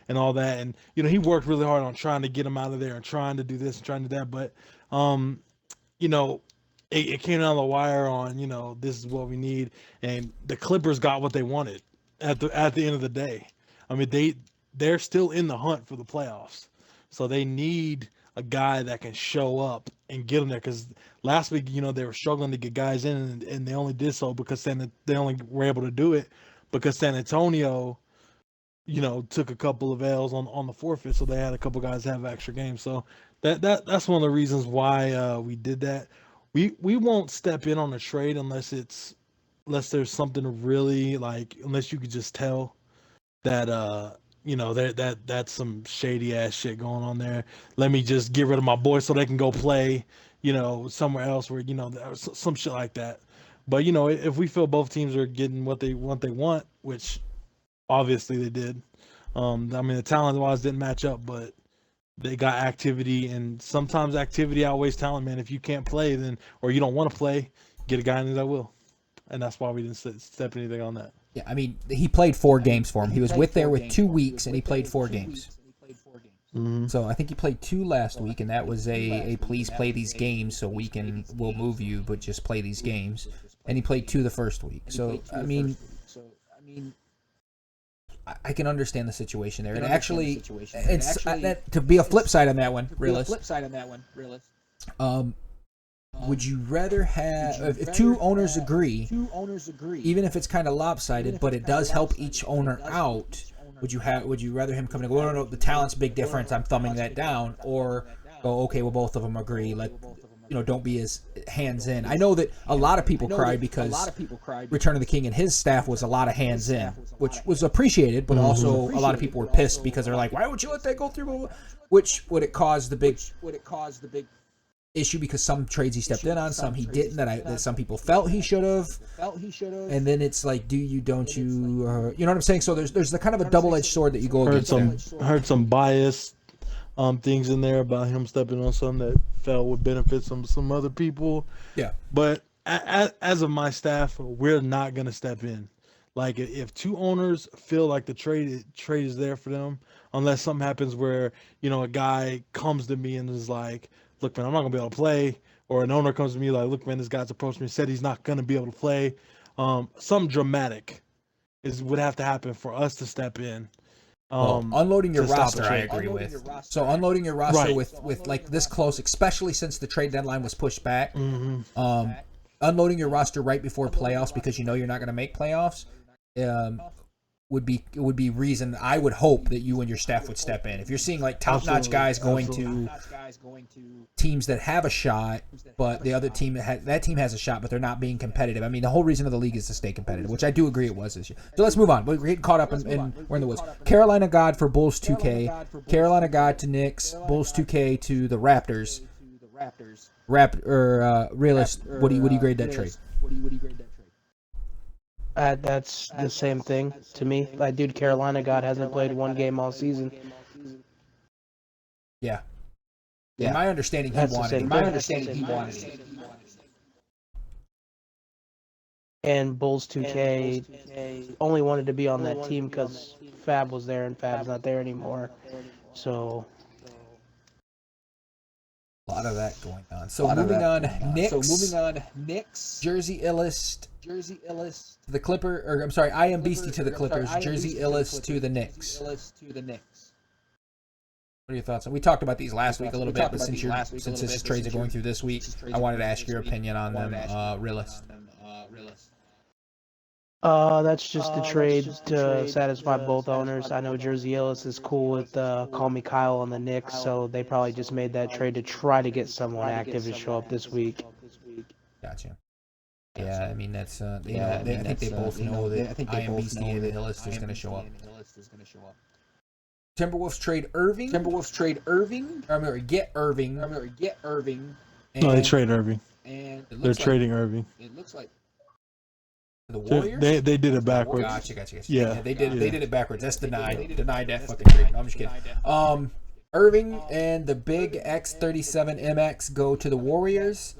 and all that. And he worked really hard on trying to get him out of there and trying to do this and trying to do that, but you know it came down the wire on, this is what we need, and the Clippers got what they wanted at the end of the day. I mean, they're still in the hunt for the playoffs, so they need a guy that can show up and get them there. Because last week, they were struggling to get guys in, and they only did so because they only were able to do it because San Antonio, took a couple of L's on the forfeit, so they had a couple guys have extra games. So that's one of the reasons why we did that. We won't step in on a trade unless there's something really, like, unless you could just tell that that's some shady ass shit going on there. Let me just get rid of my boys so they can go play, somewhere else where, some shit like that. But if we feel both teams are getting what they want, which obviously they did. I mean, the talent wise didn't match up, but they got activity, and sometimes activity outweighs talent, man. If you can't play, then, or you don't want to play, get a guy in there that will. And that's why we didn't step anything on that. Yeah, I mean, he played 4 games for him. He was there with 2 weeks, and he played 4 games. Mm-hmm. So I think he played 2 last week, and that was a please play these games so we'll move you, but just play these games. And he played 2 the first week. So I mean, I can understand the situation there. And actually, it's to be a flip side on that one, realist. Would you rather have, if 2 owners agree, even if it's kind of lopsided, but it does help each owner out, would you rather him come and go, no, the talent's a big difference, I'm thumbing that down, or go, okay, well, both of them agree, don't be as hands in. I know that a lot of people cried because Return of the King and his staff was a lot of hands in, which was appreciated, but also a lot of people were pissed because they're like, why would you let that go through? Which would it cause the big issue, because some trades he stepped in on, some he didn't, that some people felt he should have, and then it's like, do you, don't you, you know what I'm saying? So there's the kind of a double-edged sword that you go against. Heard some biased things in there about him stepping on some that felt would benefit some other people. Yeah, but as of my staff, we're not gonna step in. Like, if 2 owners feel like the trade is there for them, unless something happens where a guy comes to me and is like, look, man, I'm not gonna be able to play, or an owner comes to me like, look, man, this guy's approached me and said he's not gonna be able to play. Something dramatic would have to happen for us to step in. Unloading your roster, I agree with. So unloading your roster with like this close, especially since the trade deadline was pushed back. Mm-hmm. Unloading your roster right before playoffs because you're not going to make playoffs would be reason I would hope that you and your staff would step in. If you're seeing like top-notch guys going to teams that have a shot, but the other team that team has a shot, but they're not being competitive. I mean, the whole reason of the league is to stay competitive, which I do agree it was this year. So let's move on. We're getting caught up in we're in the woods. Carolina God for Bulls 2K. Carolina God to Knicks. Bulls 2K to the Raptors. Realist. What do you grade that trade? That's the same thing to me. Like, dude, Carolina God hasn't played 1 game all season. Yeah. In my understanding, he wanted it. And Bulls 2K only wanted to be on that team because Fab was there, and Fab's not there anymore. So a lot of that going on. So moving on, Knicks. Jersey Illest. The Clipper, or I'm sorry, I Am Beastie to the Clippers. Jersey Illest to the Knicks. What are your thoughts? We talked about these last week a little bit, but since this trades are going through this week, I wanted to ask your opinion on them, Realist. That's just a trade to satisfy both owners. I know Jersey Ellis is cool with Call Me Kyle on the Knicks, so they probably just made that trade to try to get someone active to show up this week. Gotcha. Yeah, I mean, that's I think they both know that I Am Beastie and the Illist is going to show up. Timberwolves trade Irving. Get Irving. And, No, they trade Irving. And they're trading Irving. It looks like the Warriors. They did it backwards. Gotcha. Yeah, they did it backwards. That's denied. Denied that fucking trade. No, I'm just kidding. Irving and the big X37 MX go to the Warriors.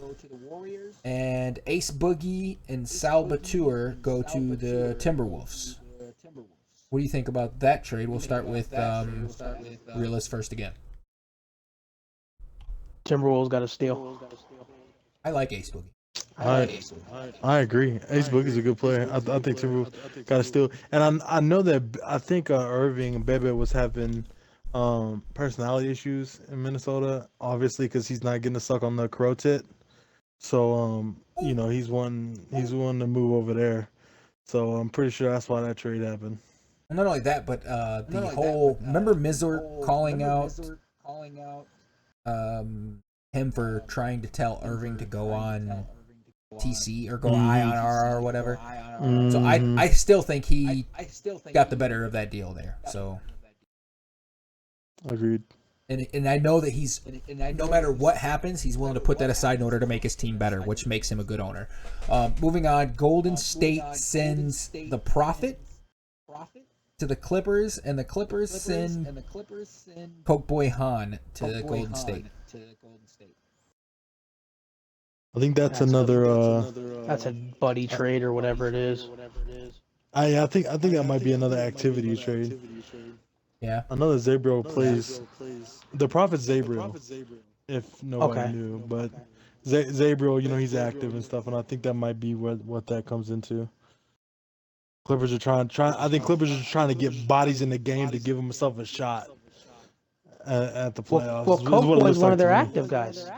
And Ace Boogie and Sal Batur go to the Timberwolves. What do you think about that trade? We'll start with Realist first again. Timberwolves got to steal. I like Ace Boogie. I agree. Ace Boogie's a good player. I think Timberwolves got to steal. And I know that I think Irving and Bebe was having personality issues in Minnesota, obviously because he's not getting to suck on the crow tit. So he's one to move over there. So I'm pretty sure that's why that trade happened. Not only that, but remember Mizor calling out him for trying to tell Irving to go on TC or go IR or whatever. So I still think he got the better of that deal there. So agreed. And I know that he's no matter what happens, he's willing to put that aside in order to make his team better, which makes him a good owner. Moving on, Golden State sends the Prophet to the Clippers, and the Clippers send Coke Boy Han to Golden State. I think that's another. That's a buddy trade or whatever it is. I think that might be another activity trade. Yeah. I know that Zabrio plays. The Prophet Zabrio, if nobody knew, but Zabrio, he's active and stuff, and I think that might be what that comes into. Clippers are trying. I think Clippers are trying to get bodies in the game to give themselves a shot at the playoffs. Well, Coke was one of their active guys.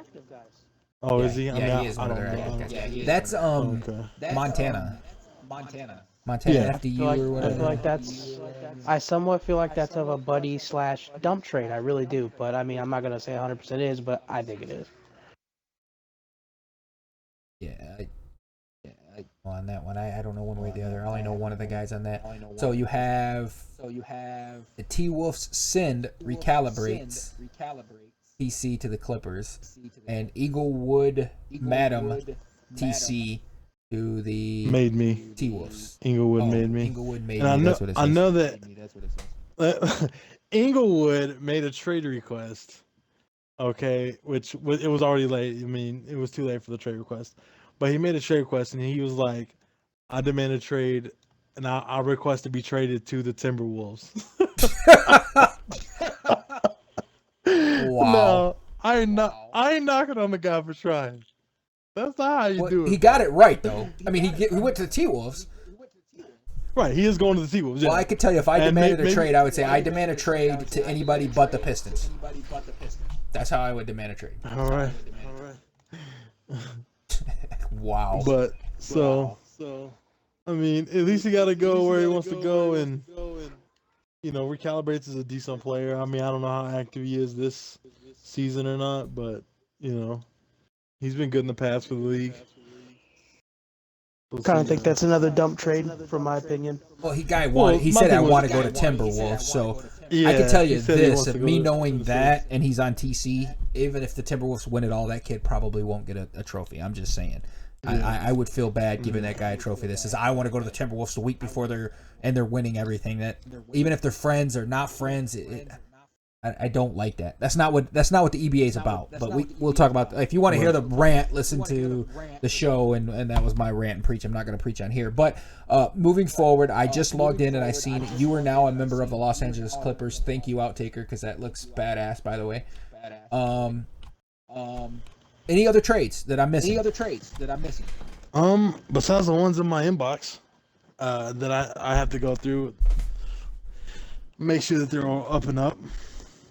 Oh, is he? Yeah, he is one of their active guys. That's Montana. FDU or whatever. I feel like that's. I somewhat feel like that's of a buddy / dump trade. I really do, but I mean, I'm not gonna say 100% is, but I think it is. Yeah. On that one, I don't know one way or the other. I only know one of the guys on that. So you have the T-Wolves send recalibrates TC to the Clippers, and Eaglewood Madam TC to the made me T-Wolves. Inglewood made me. Inglewood made and me. That's what it says. I know that Inglewood made a trade request. Okay, which it was already late. I mean, it was too late for the trade request. But he made a trade request, and he was like, I demand a trade, and I request to be traded to the Timberwolves. Wow. No, I ain't knocking on the guy for trying. That's not how you do it. He got it right, though. I mean, he went to the T-Wolves. Right, he is going to the T-Wolves. Yeah. Well, I could tell you, if I demanded a trade, I would say I demand a trade to anybody but the Pistons. That's how I would demand a trade. All right. Wow. But so I mean, at least he got to go where he wants to go, and Recalibrates is a decent player. I mean, I don't know how active he is this season or not, but he's been good in the past for the league. Kind of think that's another dump trade, from my opinion. Well, he said I want to go to Timberwolves, so I can tell you this: of me knowing that, and he's on TC, even if the Timberwolves win it all, that kid probably won't get a trophy. I'm just saying. Yeah. I would feel bad giving that guy a trophy that says I want to go to the Timberwolves the week before they're winning everything. That even if they're friends or not friends, I don't like that. That's not what the EBA is about. But we'll talk about. If you want to hear the rant, listen to the show, and that was my rant and preach. I'm not going to preach on here. But moving forward, I just logged in and I seen you are now a member of the Los Angeles Clippers. Thank you, Outtaker, because that looks badass. By the way. Any other trades that I'm missing? Besides the ones in my inbox that I have to go through, make sure that they're all up and up.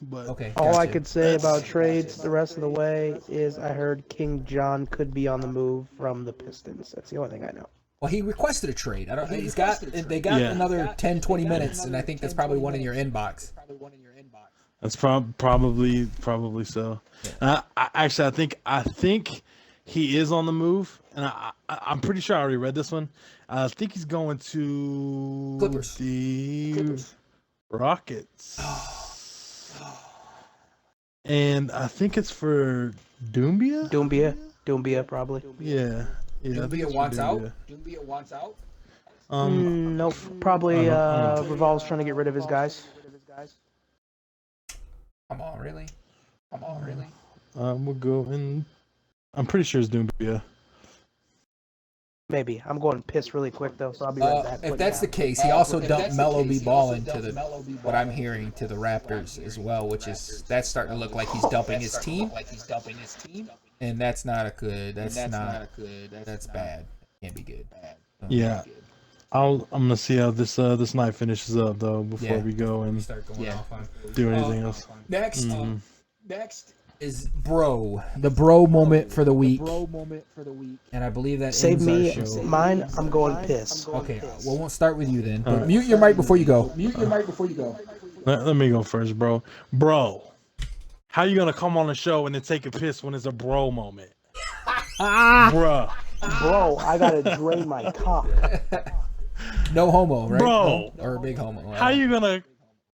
But okay, all I could say about trades the rest of the way is I heard King John could be on the move from the Pistons. That's the only thing I know. Well, he requested a trade. They got another 10, 20 minutes, and I think that's probably one in your inbox. That's probably so. Yeah. I think he is on the move, and I'm pretty sure I already read this one. I think he's going to Clippers. the Rockets. And I think it's for Doumbia. Doumbia probably. Yeah. Yeah. I think it's for Doumbia. Doumbia wants out. Nope. Probably Revolve's trying to get rid of his guys. Come on, really? We'll go and I'm pretty sure it's Doumbia. Maybe. I'm going piss really quick though, so I'll be right back. If that's the case, he also dumped Melo B. Ballin to the what I'm hearing to the Raptors as well, which is that's starting to look like he's dumping his team. And that's not a good. That's bad. Can't be good. Yeah. I'm gonna see how this night finishes up though before we go and do anything else. Next is the bro moment for the week. And I believe that Save ends me. our show. Mine. I'm going piss. Okay, well we'll start with you then. But mute your mic before you go. Let me go first, bro. Bro, how you gonna come on the show and then take a piss when it's a bro moment? Bruh. Bro, I gotta drain my cock. No homo, right? Bro. Or a big homo. How you gonna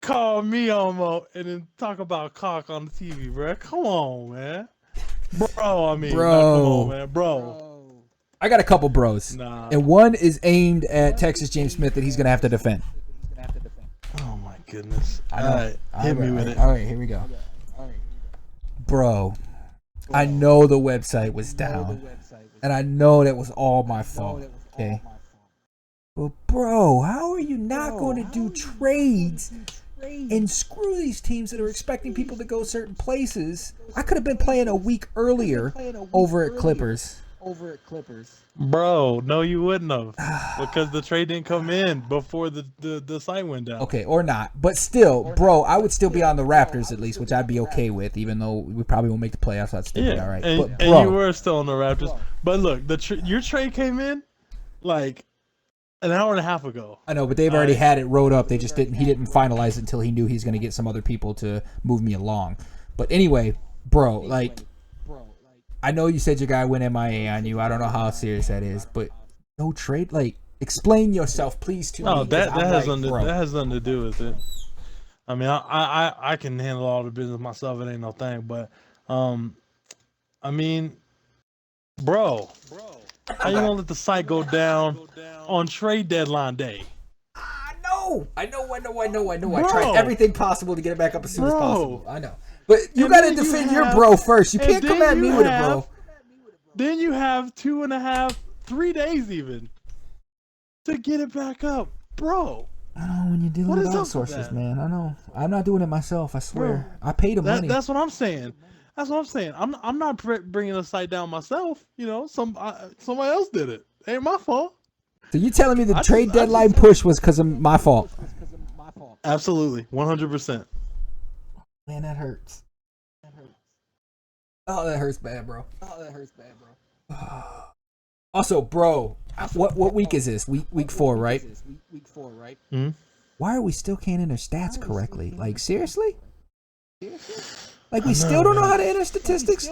call me homo and then talk about cock on the TV, bro? Come on, man. Bro, come on, man. Bro. I got a couple bros. Nah. And one is aimed at Texas James Smith that he's going to have to defend. Oh, my goodness. I know. All right. Hit me with it. All right, here we go. Bro, I know the website was down. And I know that was all my fault. Okay. But, bro, how are you not going to do trades and screw these teams that are expecting people to go certain places? I could have been playing a week earlier over at Clippers. Bro, no, you wouldn't have. Because the trade didn't come in before the site went down. Okay, or not. But still, bro, I would still be on the Raptors at least, which I'd be okay with, even though we probably won't make the playoffs. I'd still be all right. And, But, and bro, you were still on the Raptors. But look, your trade came in like an hour and a half ago. I know, but they've already had it wrote up. They just didn't. He didn't finalize it until he knew he's going to get some other people to move me along. But anyway, bro, like, I know you said your guy went MIA on you. I don't know how serious that is, but no trade. Like, explain yourself, please, to me. No, that has nothing to do with it. I mean, I can handle all the business myself. It ain't no thing. But, I mean, bro, how you gonna let the site go down on trade deadline day? I know. I tried everything possible to get it back up as soon as possible. I know. But you got to defend your bro first. You can't come at me with it, bro. Then you have 2.5, 3 days even to get it back up, bro. I know when you're dealing with outsourcers, man. I know. I'm not doing it myself. I swear. I paid him money. That's what I'm saying. I'm not bringing the site down myself. You know, somebody else did it. Ain't my fault. So you telling me the trade deadline push was because of my fault? Absolutely, 100%. Man, that hurts. Oh, that hurts bad, bro. Also, bro, what week is this? Week 4, right? Mm-hmm. Why are we still can't enter stats correctly? Like, seriously? Like, we still don't know how to enter statistics?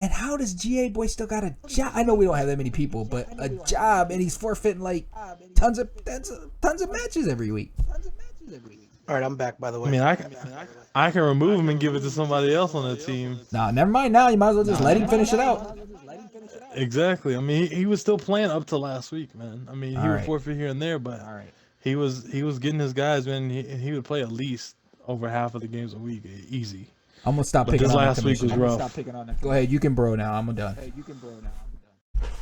And how does GA Boy still got a job? I know we don't have that many people, but a job, and he's forfeiting like tons of matches every week. All right, I'm back, by the way. I mean, I can remove him and give it to somebody else on the team. Nah, never mind now. You might as well just let him finish it out. Exactly. I mean, he was still playing up to last week, man. I mean, he would forfeit here and there, but he was getting his guys, man. He would play at least over half of the games a week, easy. I'm gonna stop picking on last week was rough. Go ahead, you can bro now. I'm done.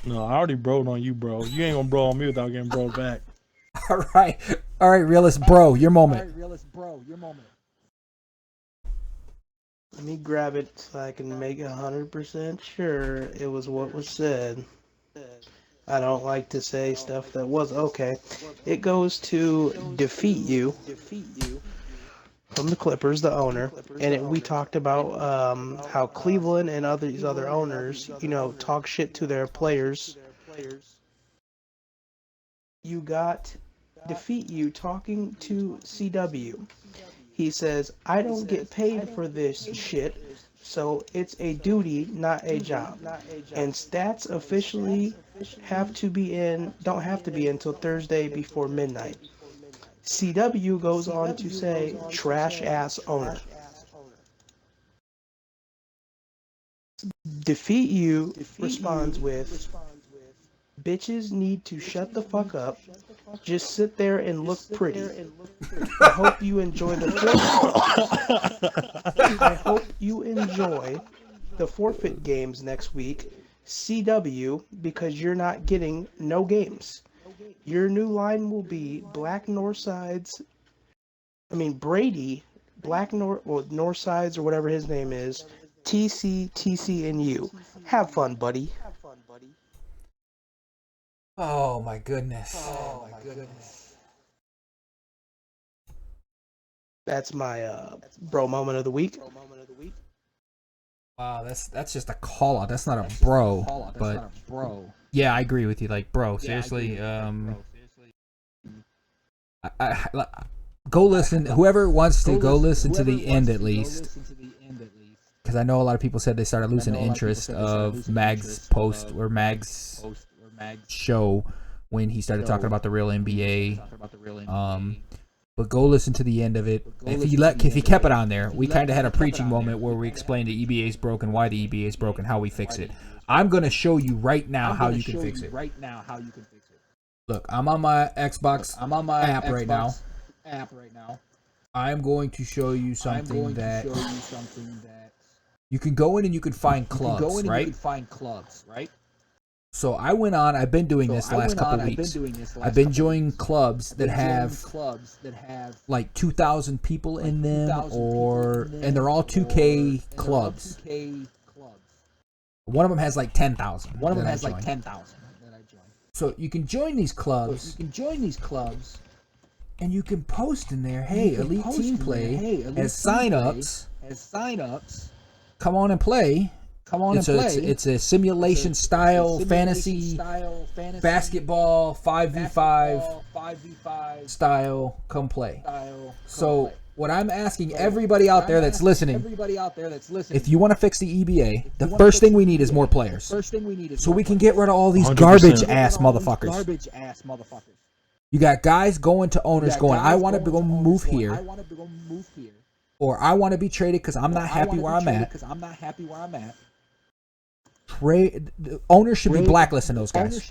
No, I already broed on you, bro. You ain't gonna bro on me without getting broed back. All right, realist bro, your moment. Let me grab it so I can make 100% sure it was what was said. I don't like to say stuff that was okay. It goes to defeat you from the Clippers, the owner, and we talked about how Cleveland and these other owners, talk shit to their players. You got defeat you talking to CW. He says, I don't get paid for this shit, so it's a duty, not a job. And stats officially don't have to be in until Thursday before midnight. CW goes on to say, trash ass owner. Defeat You responds with, bitches need to shut the fuck up. Just sit there and look pretty. I hope you enjoy the I hope you enjoy the forfeit games next week. CW, because you're not getting no games. Your new line will be Brady, North Sides or whatever his name is, TC, and you. Have fun, buddy. Oh my goodness. Oh my goodness. That's my bro moment of the week. Wow, that's just a call out. That's not a bro, but yeah, I agree with you. Like, bro, seriously. Go listen. Whoever wants to go listen to the end at least, because I know a lot of people said they started losing interest of Mag's post or Mag's show when he started talking about the real NBA. But go listen to the end of it. If he kept it on there, we kind of had a preaching moment where we explained the EBA is broken, why the EBA is broken, how we fix it. I'm gonna show you right now how you can fix it. Look, I'm on my Xbox app right now. I'm going to show you something that you can go in and you can find clubs, right? So I went on. I've been doing this the last couple weeks. I've been joining clubs that have like 2,000 people in them, and they're all 2K clubs. One of them has like 10,000. So you can join these clubs. And you can post in there, hey, Eliteteamplay has sign-ups. Come on and play. It's a simulation style fantasy basketball 5v5 style. Come play. So what I'm asking everybody out there that's listening, if you want to fix the EBA, the first thing we need is more players. So we can get rid of all these 100%. garbage ass motherfuckers. You got guys going to owners going, I want to go move here. Or I want to be traded because I'm not happy where I'm at. Owners should be blacklisting those guys.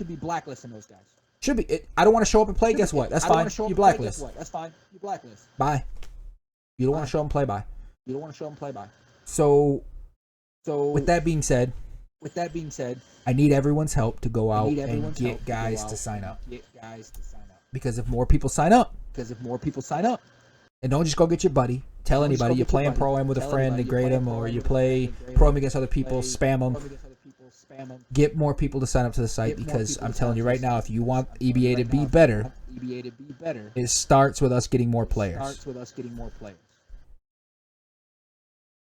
Should be. I don't want to show up and play. Guess what? That's fine. You blacklist. Bye. You don't want to show up and play. Bye. So with that being said, I need everyone's help to go out and get guys to sign up. Because if more people sign up, and don't just go get your buddy. Tell anybody you're playing Pro-Am with a friend and grade them, or you play Pro-Am against other people, spam them. Get more people to sign up to the site, because I'm telling you right now, if you want EBA to be better, it starts with us getting more players.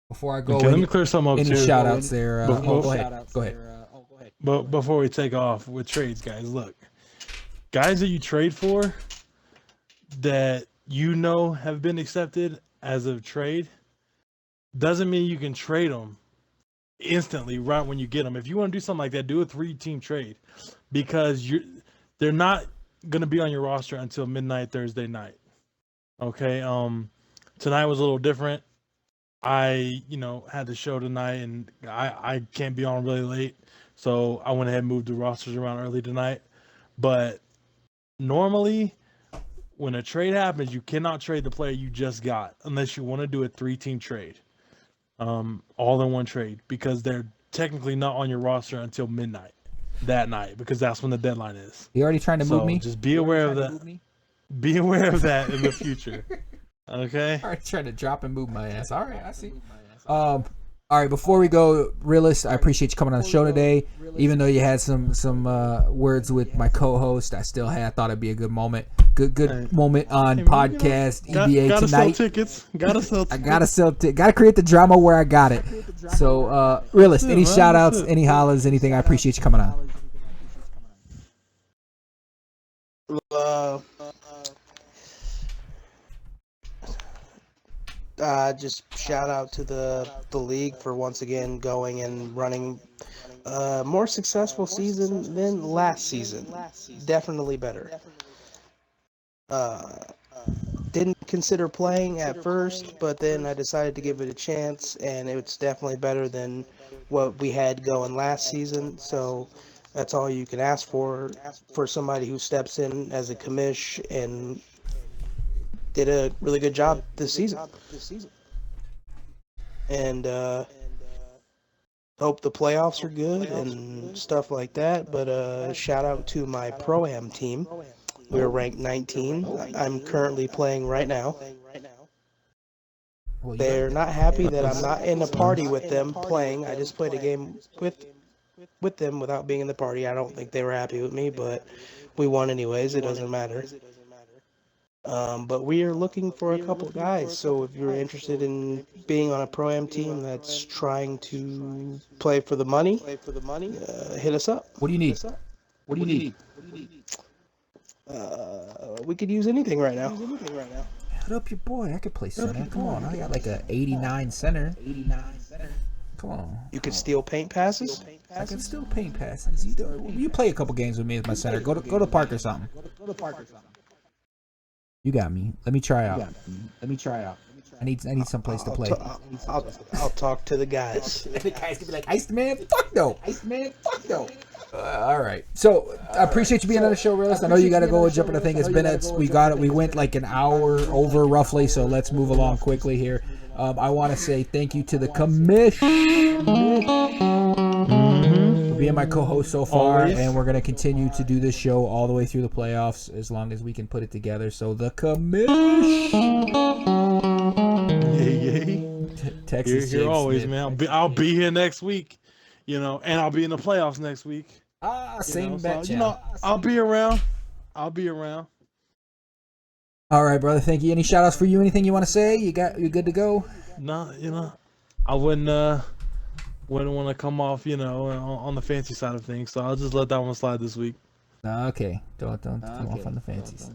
Before I go, Okay, let me clear some up any too. shout outs there? Go ahead. But before we take off with trades, guys, look. Guys that you trade for that you know have been accepted as a trade doesn't mean you can trade them instantly right when you get them. If you want to do something like that, do a 3-team trade, because they're not going to be on your roster until midnight Thursday night. Okay. Tonight was a little different. I had the show tonight, and I can't be on really late, so I went ahead and moved the rosters around early tonight. But normally, when a trade happens, you cannot trade the player you just got unless you want to do a 3-team trade, all in one trade, because they're technically not on your roster until midnight that night, because that's when the deadline is. You already trying to move me? Just be aware of that. Be aware of that in the future. Okay. Already trying to drop and move my ass. All right, I see. All right, before we go, Realist, I appreciate you coming on the show today. Even though you had some words with my co-host, I thought it'd be a good moment. Good moment on podcast EBA gotta tonight. Sell tickets. Gotta sell tickets. I gotta sell tickets. Gotta create the drama where I got it. So, Realist, any shout outs, any hollers, anything? I appreciate you coming on. Just shout out to the league for once again going and running a more successful season than last season. Definitely better. didn't consider playing at first, but then I decided to give it a chance, and it's definitely better than what we had going last season. So that's all you can ask for somebody who steps in as a commish and did a really good job this season. And hope the playoffs are good and stuff like that. But shout out to my Pro-Am team. We're ranked 19. I'm currently playing right now. They're not happy that I'm not in a party with them playing. I just played a game with them without being in the party. I don't think they were happy with me, but we won anyways. It doesn't matter. But we are looking for a couple guys. So if you're interested in being on a Pro-Am team that's trying to play for the money, hit us up. What do you need? What do you need? We could use anything right now. Hit up your boy. I could play center. Come on. I got like a 89 center. Come on. You could steal paint passes? I can still paint passes. You play a couple games with me as my center. Go to park or something. You got me. Let me try out. I need some place to play. I'll talk to the guys. The guys can be like, Iceman, fuck no. All right. So I appreciate you being on the show, Realist. I know you got to go and jump on the thing. We went like an hour over roughly, so let's move along quickly here. I want to say thank you to the commission for being my co-host so far, and we're going to continue to do this show all the way through the playoffs as long as we can put it together. So the commission. Texas Here always, man. I'll be here next week, and I'll be in the playoffs next week. Same bet. So, I'll be around. All right, brother. Thank you. Any shout outs for you? Anything you want to say? You good to go? No, I wouldn't want to come off, on the fancy side of things. So I'll just let that one slide this week. Okay. Don't come off on the fancies.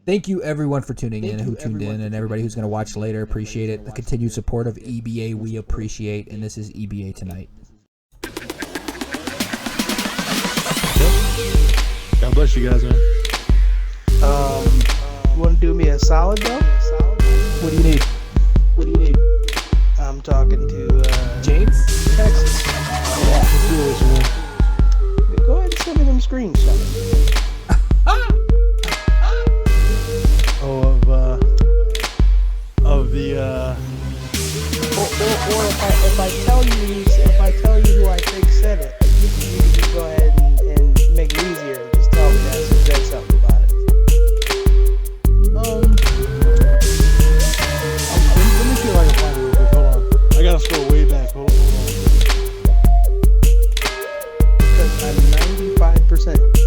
Thank you, everyone, for tuning in, who tuned in, and everybody who's going to watch later. Appreciate it. The continued support of EBA, we appreciate. And this is EBA Tonight. God bless you guys, man. You want to do me a solid, though? What do you need? I'm talking to James? Texas. Let's do this, man. Go ahead and send me them screenshots. Of the or if I tell you who I think said it, you can just go ahead and make it easier and just tell me that who said something about it. Let me see if I can find it real quick. Hold on. I gotta scroll way back. Hold on. Because I'm 95%